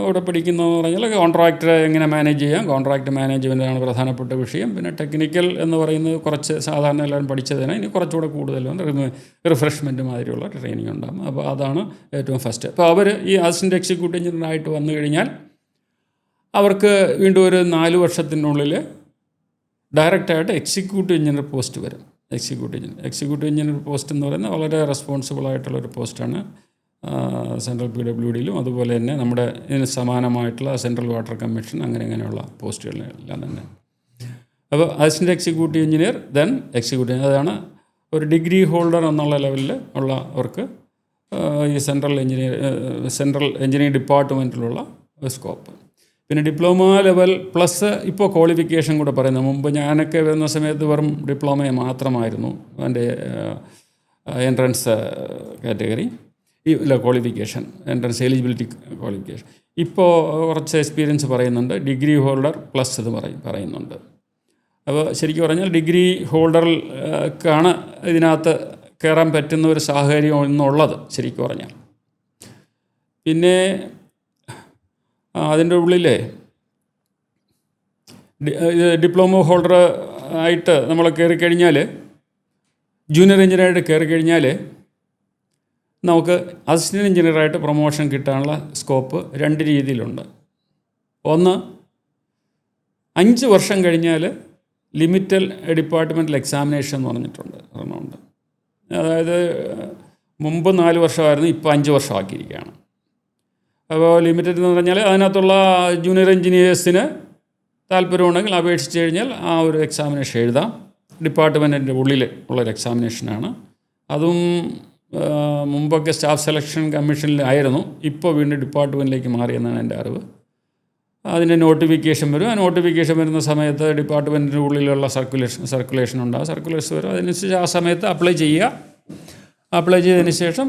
അവിടെ പഠിക്കുന്നതെന്ന് പറഞ്ഞാൽ കോൺട്രാക്ടറെ എങ്ങനെ മാനേജ് ചെയ്യാം, കോൺട്രാക്ട് മാനേജ്മെൻറ്റാണ് പ്രധാനപ്പെട്ട വിഷയം. പിന്നെ ടെക്നിക്കൽ എന്ന് പറയുന്നത് കുറച്ച് സാധാരണ എല്ലാവരും പഠിച്ചതിന് ഇനി കുറച്ചുകൂടെ കൂടുതലും റിഫ്രഷ്മെൻറ്റ് മാതിരിയുള്ള ട്രെയിനിങ് ഉണ്ടാകും. അപ്പോൾ അതാണ് ഏറ്റവും ഫസ്റ്റ്. അപ്പോൾ അവർ ഈ അസിസ്റ്റൻ്റ് എക്സിക്യൂട്ടീവ് എഞ്ചിനീയറായിട്ട് വന്നു കഴിഞ്ഞാൽ അവർക്ക് വീണ്ടും ഒരു 4 വർഷത്തിനുള്ളിൽ ഡയറക്റ്റായിട്ട് എക്സിക്യൂട്ടീവ് എഞ്ചിനീയർ പോസ്റ്റ് വരും. എക്സിക്യൂട്ടീവ് എഞ്ചിനീയർ പോസ്റ്റ് എന്ന് പറയുന്നത് വളരെ റെസ്പോൺസിബിൾ ആയിട്ടുള്ളൊരു പോസ്റ്റാണ് സെൻട്രൽ PWDയിലും അതുപോലെ തന്നെ നമ്മുടെ ഇതിന് സമാനമായിട്ടുള്ള സെൻട്രൽ വാട്ടർ കമ്മീഷൻ അങ്ങനെയുള്ള പോസ്റ്റുകളിലെല്ലാം തന്നെ. അപ്പോൾ assistant executive engineer then executive, അതാണ് ഒരു ഡിഗ്രി ഹോൾഡർ എന്നുള്ള ലെവലിൽ ഉള്ളവർക്ക് ഈ സെൻട്രൽ എഞ്ചിനീയറിംഗ് ഡിപ്പാർട്ട്മെൻറ്റിലുള്ള സ്കോപ്പ്. പിന്നെ ഡിപ്ലോമ ലെവൽ പ്ലസ് ഇപ്പോൾ ക്വാളിഫിക്കേഷൻ കൂടെ പറയുന്നത്. മുമ്പ് ഞാനൊക്കെ വരുന്ന സമയത്ത് വെറും ഡിപ്ലോമ മാത്രമായിരുന്നു എൻ്റെ entrance category, qualification, entrance eligibility qualification. ഇപ്പോൾ കുറച്ച് എക്സ്പീരിയൻസ് പറയുന്നുണ്ട്, ഡിഗ്രി ഹോൾഡർ പ്ലസ് ഇത് പറയുന്നുണ്ട്. അപ്പോൾ ശരിക്കും പറഞ്ഞാൽ ഡിഗ്രി ഹോൾഡറിൽക്കാണ് ഇതിനകത്ത് കയറാൻ പറ്റുന്ന ഒരു സാഹചര്യം എന്നുള്ളത് ശരിക്കും പറഞ്ഞാൽ. പിന്നെ അതിൻ്റെ ഉള്ളിൽ ഡിപ്ലോമ ഹോൾഡർ ആയിട്ട് നമ്മൾ കയറിക്കഴിഞ്ഞാൽ, ജൂനിയർ എഞ്ചിനീയറായിട്ട് കയറിക്കഴിഞ്ഞാൽ നമുക്ക് അസിസ്റ്റൻ്റ് എഞ്ചിനീയറായിട്ട് പ്രൊമോഷൻ കിട്ടാനുള്ള സ്കോപ്പ് 2 രീതിയിലുണ്ട്. ഒന്ന്, 5 വർഷം കഴിഞ്ഞാൽ ലിമിറ്റഡ് ഡിപ്പാർട്ട്മെൻറ്റൽ എക്സാമിനേഷൻ എന്ന് പറഞ്ഞിട്ടുണ്ട് ഒരെണ്ണമുണ്ട്. അതായത് മുമ്പ് 4 വർഷമായിരുന്നു, ഇപ്പോൾ 5 വർഷമാക്കിയിരിക്കുകയാണ്. അപ്പോൾ ലിമിറ്റഡ് എന്ന് പറഞ്ഞാൽ അതിനകത്തുള്ള ജൂനിയർ എഞ്ചിനീയേഴ്സിന് താല്പര്യമുണ്ടെങ്കിൽ അപേക്ഷിച്ച് കഴിഞ്ഞാൽ ആ ഒരു എക്സാമിനേഷൻ എഴുതാം. ഡിപ്പാർട്ട്മെൻറ്റിൻ്റെ ഉള്ളിൽ ഉള്ളൊരു എക്സാമിനേഷനാണ്. അതും മുമ്പൊക്കെ സ്റ്റാഫ് സെലക്ഷൻ കമ്മീഷനിലായിരുന്നു, ഇപ്പോൾ വീണ്ടും ഡിപ്പാർട്ട്മെൻറ്റിലേക്ക് മാറിയെന്നാണ് എൻ്റെ അറിവ്. അതിൻ്റെ നോട്ടിഫിക്കേഷൻ വരും. ആ നോട്ടിഫിക്കേഷൻ വരുന്ന സമയത്ത് ഡിപ്പാർട്ട്മെൻറ്റിൻ്റെ ഉള്ളിലുള്ള സർക്കുലേഷൻ ഉണ്ടാകും, സർക്കുലേഷൻ വരും. അതിനനുസരിച്ച് ആ സമയത്ത് അപ്ലൈ ചെയ്യുക. അപ്ലൈ ചെയ്തതിന് ശേഷം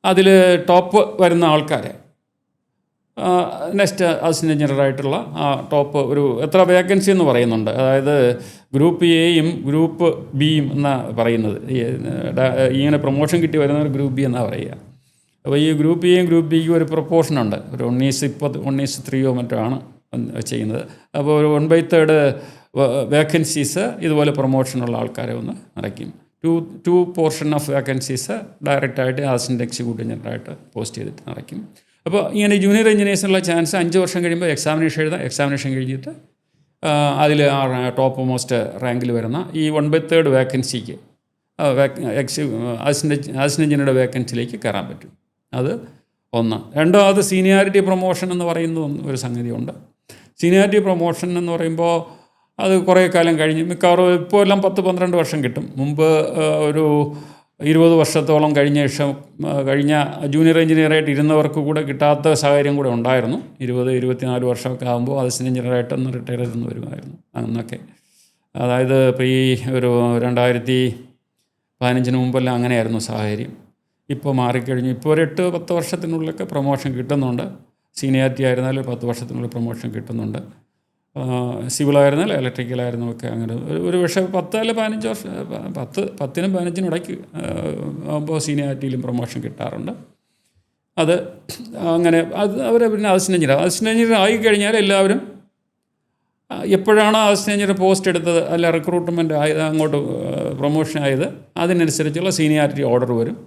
അതിൽ ടോപ്പ് വരുന്ന ആൾക്കാരെ നെക്സ്റ്റ് അസിസ്റ്റൻ്റ് എഞ്ചിനീയറായിട്ടുള്ള ആ ടോപ്പ് ഒരു എത്ര വേക്കൻസി എന്ന് പറയുന്നുണ്ട്. അതായത് ഗ്രൂപ്പ് എയും ഗ്രൂപ്പ് ബിയും എന്നാണ് പറയുന്നത്. ഇങ്ങനെ പ്രൊമോഷൻ കിട്ടി വരുന്നവർ ഗ്രൂപ്പ് ബി എന്നാണ് പറയുക. അപ്പോൾ ഈ ഗ്രൂപ്പ് എയും ഗ്രൂപ്പ് ബിക്കും ഒരു പ്രൊപ്പോർഷനുണ്ട്, ഒരു 1:20, 1:3 മറ്റോ ആണ് ചെയ്യുന്നത്. അപ്പോൾ ഒരു 1/3 വേക്കൻസീസ് ഇതുപോലെ പ്രൊമോഷനുള്ള ആൾക്കാരെ ഒന്ന് നിറയ്ക്കും. 2 പോർഷൻ ഓഫ് വേക്കൻസീസ് ഡയറക്റ്റായിട്ട് അസിസ്റ്റൻ്റ് എക്സിക്യൂട്ടീവ് എഞ്ചിനീയറായിട്ട് പോസ്റ്റ് ചെയ്തിട്ട് നിറയ്ക്കും. അപ്പോൾ ഇങ്ങനെ ജൂനിയർ എഞ്ചിനീയേഴ്സിനുള്ള ചാൻസ് 5 വർഷം കഴിയുമ്പോൾ എക്സാമിനേഷൻ എഴുതാം. എക്സാമിനേഷൻ കഴിഞ്ഞിട്ട് അതിൽ ടോപ്പ് മോസ്റ്റ് റാങ്കിൽ വരുന്ന ഈ 1/3 വേക്കൻസിക്ക് അസിസ്റ്റൻ്റ് എഞ്ചിനീയറുടെ വേക്കൻസിയിലേക്ക് കയറാൻ പറ്റും. അത് ഒന്ന്. രണ്ടാമത് സീനിയാരിറ്റി പ്രൊമോഷൻ എന്ന് പറയുന്ന ഒരു സംഗതിയുണ്ട്. സീനിയാരിറ്റി പ്രൊമോഷൻ എന്ന് പറയുമ്പോൾ അത് കുറേ കാലം കഴിഞ്ഞ് മിക്കവാറും ഇപ്പോൾ എല്ലാം 10-12 വർഷം കിട്ടും. മുമ്പ് ഒരു 20 വർഷത്തോളം കഴിഞ്ഞ ജൂനിയർ എഞ്ചിനീയറായിട്ട് ഇരുന്നവർക്ക് കൂടെ കിട്ടാത്ത സാഹചര്യം കൂടെ ഉണ്ടായിരുന്നു. 20-24 വർഷമൊക്കെ ആകുമ്പോൾ അസിസ്റ്റൻ്റ് എഞ്ചിനീയറായിട്ടൊന്ന് റിട്ടയർ ചെയ്തെന്ന് വരുമായിരുന്നു അന്നൊക്കെ. അതായത് ഇപ്പോൾ ഈ ഒരു 2015 മുമ്പെല്ലാം അങ്ങനെയായിരുന്നു സാഹചര്യം. ഇപ്പോൾ മാറിക്കഴിഞ്ഞു. ഇപ്പോൾ ഒരു 8-10 വർഷത്തിനുള്ളിലൊക്കെ പ്രൊമോഷൻ കിട്ടുന്നുണ്ട്. സീനിയാരിറ്റി ആയിരുന്നാലും 10 വർഷത്തിനുള്ളിൽ പ്രൊമോഷൻ കിട്ടുന്നുണ്ട്. സിവിലായിരുന്നാലും ഇലക്ട്രിക്കലായിരുന്നു ഒക്കെ അങ്ങനെ ഒരു പക്ഷേ 10 അല്ല 15 വർഷം 10-നും 15-നും ഇടയ്ക്ക് ആകുമ്പോൾ സീനിയാരിറ്റിയിലും പ്രൊമോഷൻ കിട്ടാറുണ്ട്. അത് അങ്ങനെ അവർ പിന്നെ അസിസ്റ്റൻ്റ് എഞ്ചിനീയർ ആയിക്കഴിഞ്ഞാൽ എല്ലാവരും എപ്പോഴാണോ അസിസ്റ്റൻ്റ് എഞ്ചിനീയർ പോസ്റ്റ് എടുത്തത് അല്ല റിക്രൂട്ട്മെൻറ്റ് ആയത് അങ്ങോട്ട് പ്രൊമോഷൻ ആയത് അതിനനുസരിച്ചുള്ള സീനിയാരിറ്റി ഓർഡർ വരും.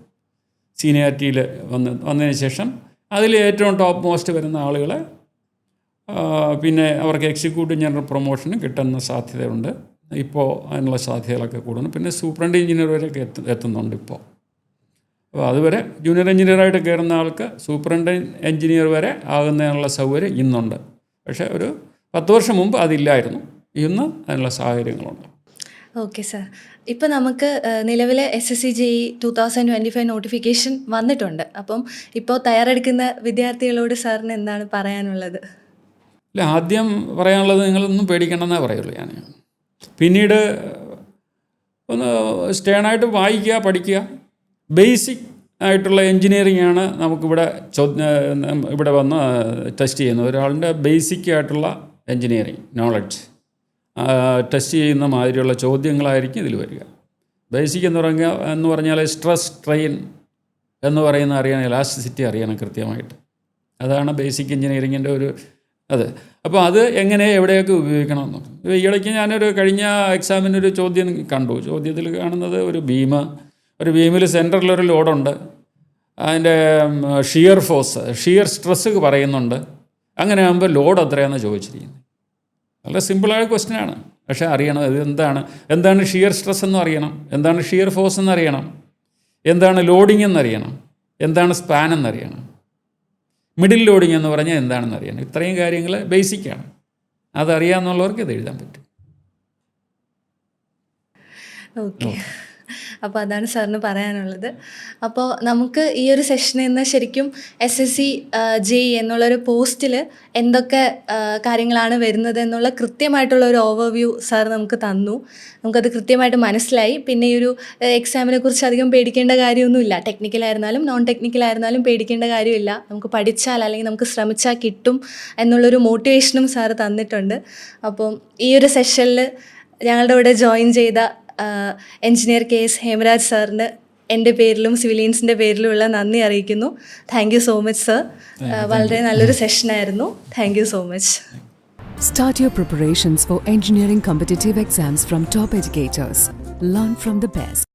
സീനിയാരിറ്റിയിൽ വന്നതിന് ശേഷം അതിൽ ഏറ്റവും ടോപ്പ് മോസ്റ്റ് വരുന്ന ആളുകളെ പിന്നെ അവർക്ക് എക്സിക്യൂട്ടീവ് എഞ്ചിനീയർ പ്രൊമോഷന് കിട്ടുന്ന സാധ്യതയുണ്ട്. ഇപ്പോൾ അതിനുള്ള സാധ്യതകളൊക്കെ കൂടുന്നു. പിന്നെ സൂപ്രണ്ട് എഞ്ചിനീയർ വരെയൊക്കെ എത്തുന്നുണ്ട് ഇപ്പോൾ. അപ്പോൾ അതുവരെ ജൂനിയർ എഞ്ചിനീയറായിട്ട് കയറുന്ന ആൾക്ക് സൂപ്രണ്ട് എഞ്ചിനീയർ വരെ ആകുന്നതിനുള്ള സൗകര്യം ഇന്നുണ്ട്. പക്ഷേ ഒരു 10 വർഷം മുമ്പ് അതില്ലായിരുന്നു. ഇന്ന് അതിനുള്ള സാഹചര്യങ്ങളുണ്ട്. ഓക്കെ സാർ, ഇപ്പോൾ നമുക്ക് നിലവിലെ SSC JEE 2025 നോട്ടിഫിക്കേഷൻ വന്നിട്ടുണ്ട്. അപ്പം ഇപ്പോൾ തയ്യാറെടുക്കുന്ന വിദ്യാർത്ഥികളോട് സാറിന് എന്താണ് പറയാനുള്ളത്? ഇല്ല, ആദ്യം പറയാനുള്ളത് നിങ്ങളൊന്നും പേടിക്കണമെന്നേ പറയുള്ളൂ ഞാൻ. പിന്നീട് ഒന്ന് സ്റ്റേണായിട്ട് വായിക്കുക, പഠിക്കുക. ബേസിക് ആയിട്ടുള്ള എൻജിനീയറിംഗ് ആണ് നമുക്കിവിടെ ഇവിടെ വന്ന് ടെസ്റ്റ് ചെയ്യുന്നത്. ഒരാളുടെ ബേസിക് ആയിട്ടുള്ള എൻജിനീയറിംഗ് നോളജ് ടെസ്റ്റ് ചെയ്യുന്ന മാതിരിയുള്ള ചോദ്യങ്ങളായിരിക്കും ഇതിൽ വരിക. ബേസിക് എന്ന് പറഞ്ഞാൽ സ്ട്രെസ്, സ്ട്രെയിൻ എന്ന് പറയുന്ന അറിയണം, ഇലാസ്റ്റിസിറ്റി അറിയണം കൃത്യമായിട്ട്. അതാണ് ബേസിക് എൻജിനീയറിങ്ങിൻ്റെ ഒരു അത്. അപ്പോൾ അത് എങ്ങനെ എവിടെയൊക്കെ ഉപയോഗിക്കണമെന്ന്. ഈ ഇടയ്ക്ക് ഞാനൊരു കഴിഞ്ഞ എക്സാമിനൊരു ചോദ്യം കണ്ടു. ചോദ്യത്തിൽ കാണുന്നത് ഒരു ബീമിൽ സെൻറ്ററിലൊരു ലോഡുണ്ട്, അതിൻ്റെ ഷിയർ ഫോഴ്സ്, ഷിയർ സ്ട്രെസ് പറയുന്നുണ്ട്. അങ്ങനെ ആകുമ്പോൾ ലോഡ് എത്രയാണെന്ന് ചോദിച്ചിരിക്കുന്നത്. വളരെ സിമ്പിളായ ക്വസ്റ്റ്യനാണ്. പക്ഷേ അറിയണം ഇത് എന്താണ് ഷിയർ സ്ട്രെസ് എന്ന് അറിയണം, എന്താണ് ഷിയർ ഫോഴ്സ് എന്നറിയണം, എന്താണ് ലോഡിംഗ് എന്നറിയണം, എന്താണ് സ്പാൻ എന്നറിയണം, മിഡിൽ ലോഡിംഗ് എന്ന് പറഞ്ഞാൽ എന്താണെന്ന് അറിയണം. ഇത്രയും കാര്യങ്ങൾ ബേസിക്കാണ്. അതറിയാമെന്നുള്ളവർക്ക് ഇത് എഴുതാൻ പറ്റും. ഓക്കെ, അപ്പോൾ അതാണ് സാറിന് പറയാനുള്ളത്. അപ്പോൾ നമുക്ക് ഈ ഒരു സെഷനിൽ നിന്ന് ശരിക്കും SSC JEE എന്നുള്ളൊരു പോസ്റ്റിൽ എന്തൊക്കെ കാര്യങ്ങളാണ് വരുന്നത് എന്നുള്ള കൃത്യമായിട്ടുള്ള ഒരു ഓവർവ്യൂ സാർ നമുക്ക് തന്നു. നമുക്കത് കൃത്യമായിട്ട് മനസ്സിലായി. പിന്നെ ഈ ഒരു എക്സാമിനെ കുറിച്ച് അധികം പേടിക്കേണ്ട കാര്യമൊന്നുമില്ല. ടെക്നിക്കലായിരുന്നാലും നോൺ ടെക്നിക്കലായിരുന്നാലും പേടിക്കേണ്ട കാര്യമില്ല. നമുക്ക് പഠിച്ചാൽ അല്ലെങ്കിൽ നമുക്ക് ശ്രമിച്ചാൽ കിട്ടും എന്നുള്ളൊരു മോട്ടിവേഷനും സാർ തന്നിട്ടുണ്ട്. അപ്പം ഈ ഒരു സെഷനിൽ ഞങ്ങളുടെ കൂടെ ജോയിൻ ചെയ്ത എഞ്ചിനീയർ KS ഹേമരാജ് സാറിന് എൻ്റെ പേരിലും സിവിലിയൻസിൻ്റെ പേരിലുമുള്ള നന്ദി അറിയിക്കുന്നു. Thank you so much sir. വളരെ നല്ലൊരു സെഷനായിരുന്നു. Thank you so much. Start your preparations for engineering competitive exams from top educators. Learn from the best.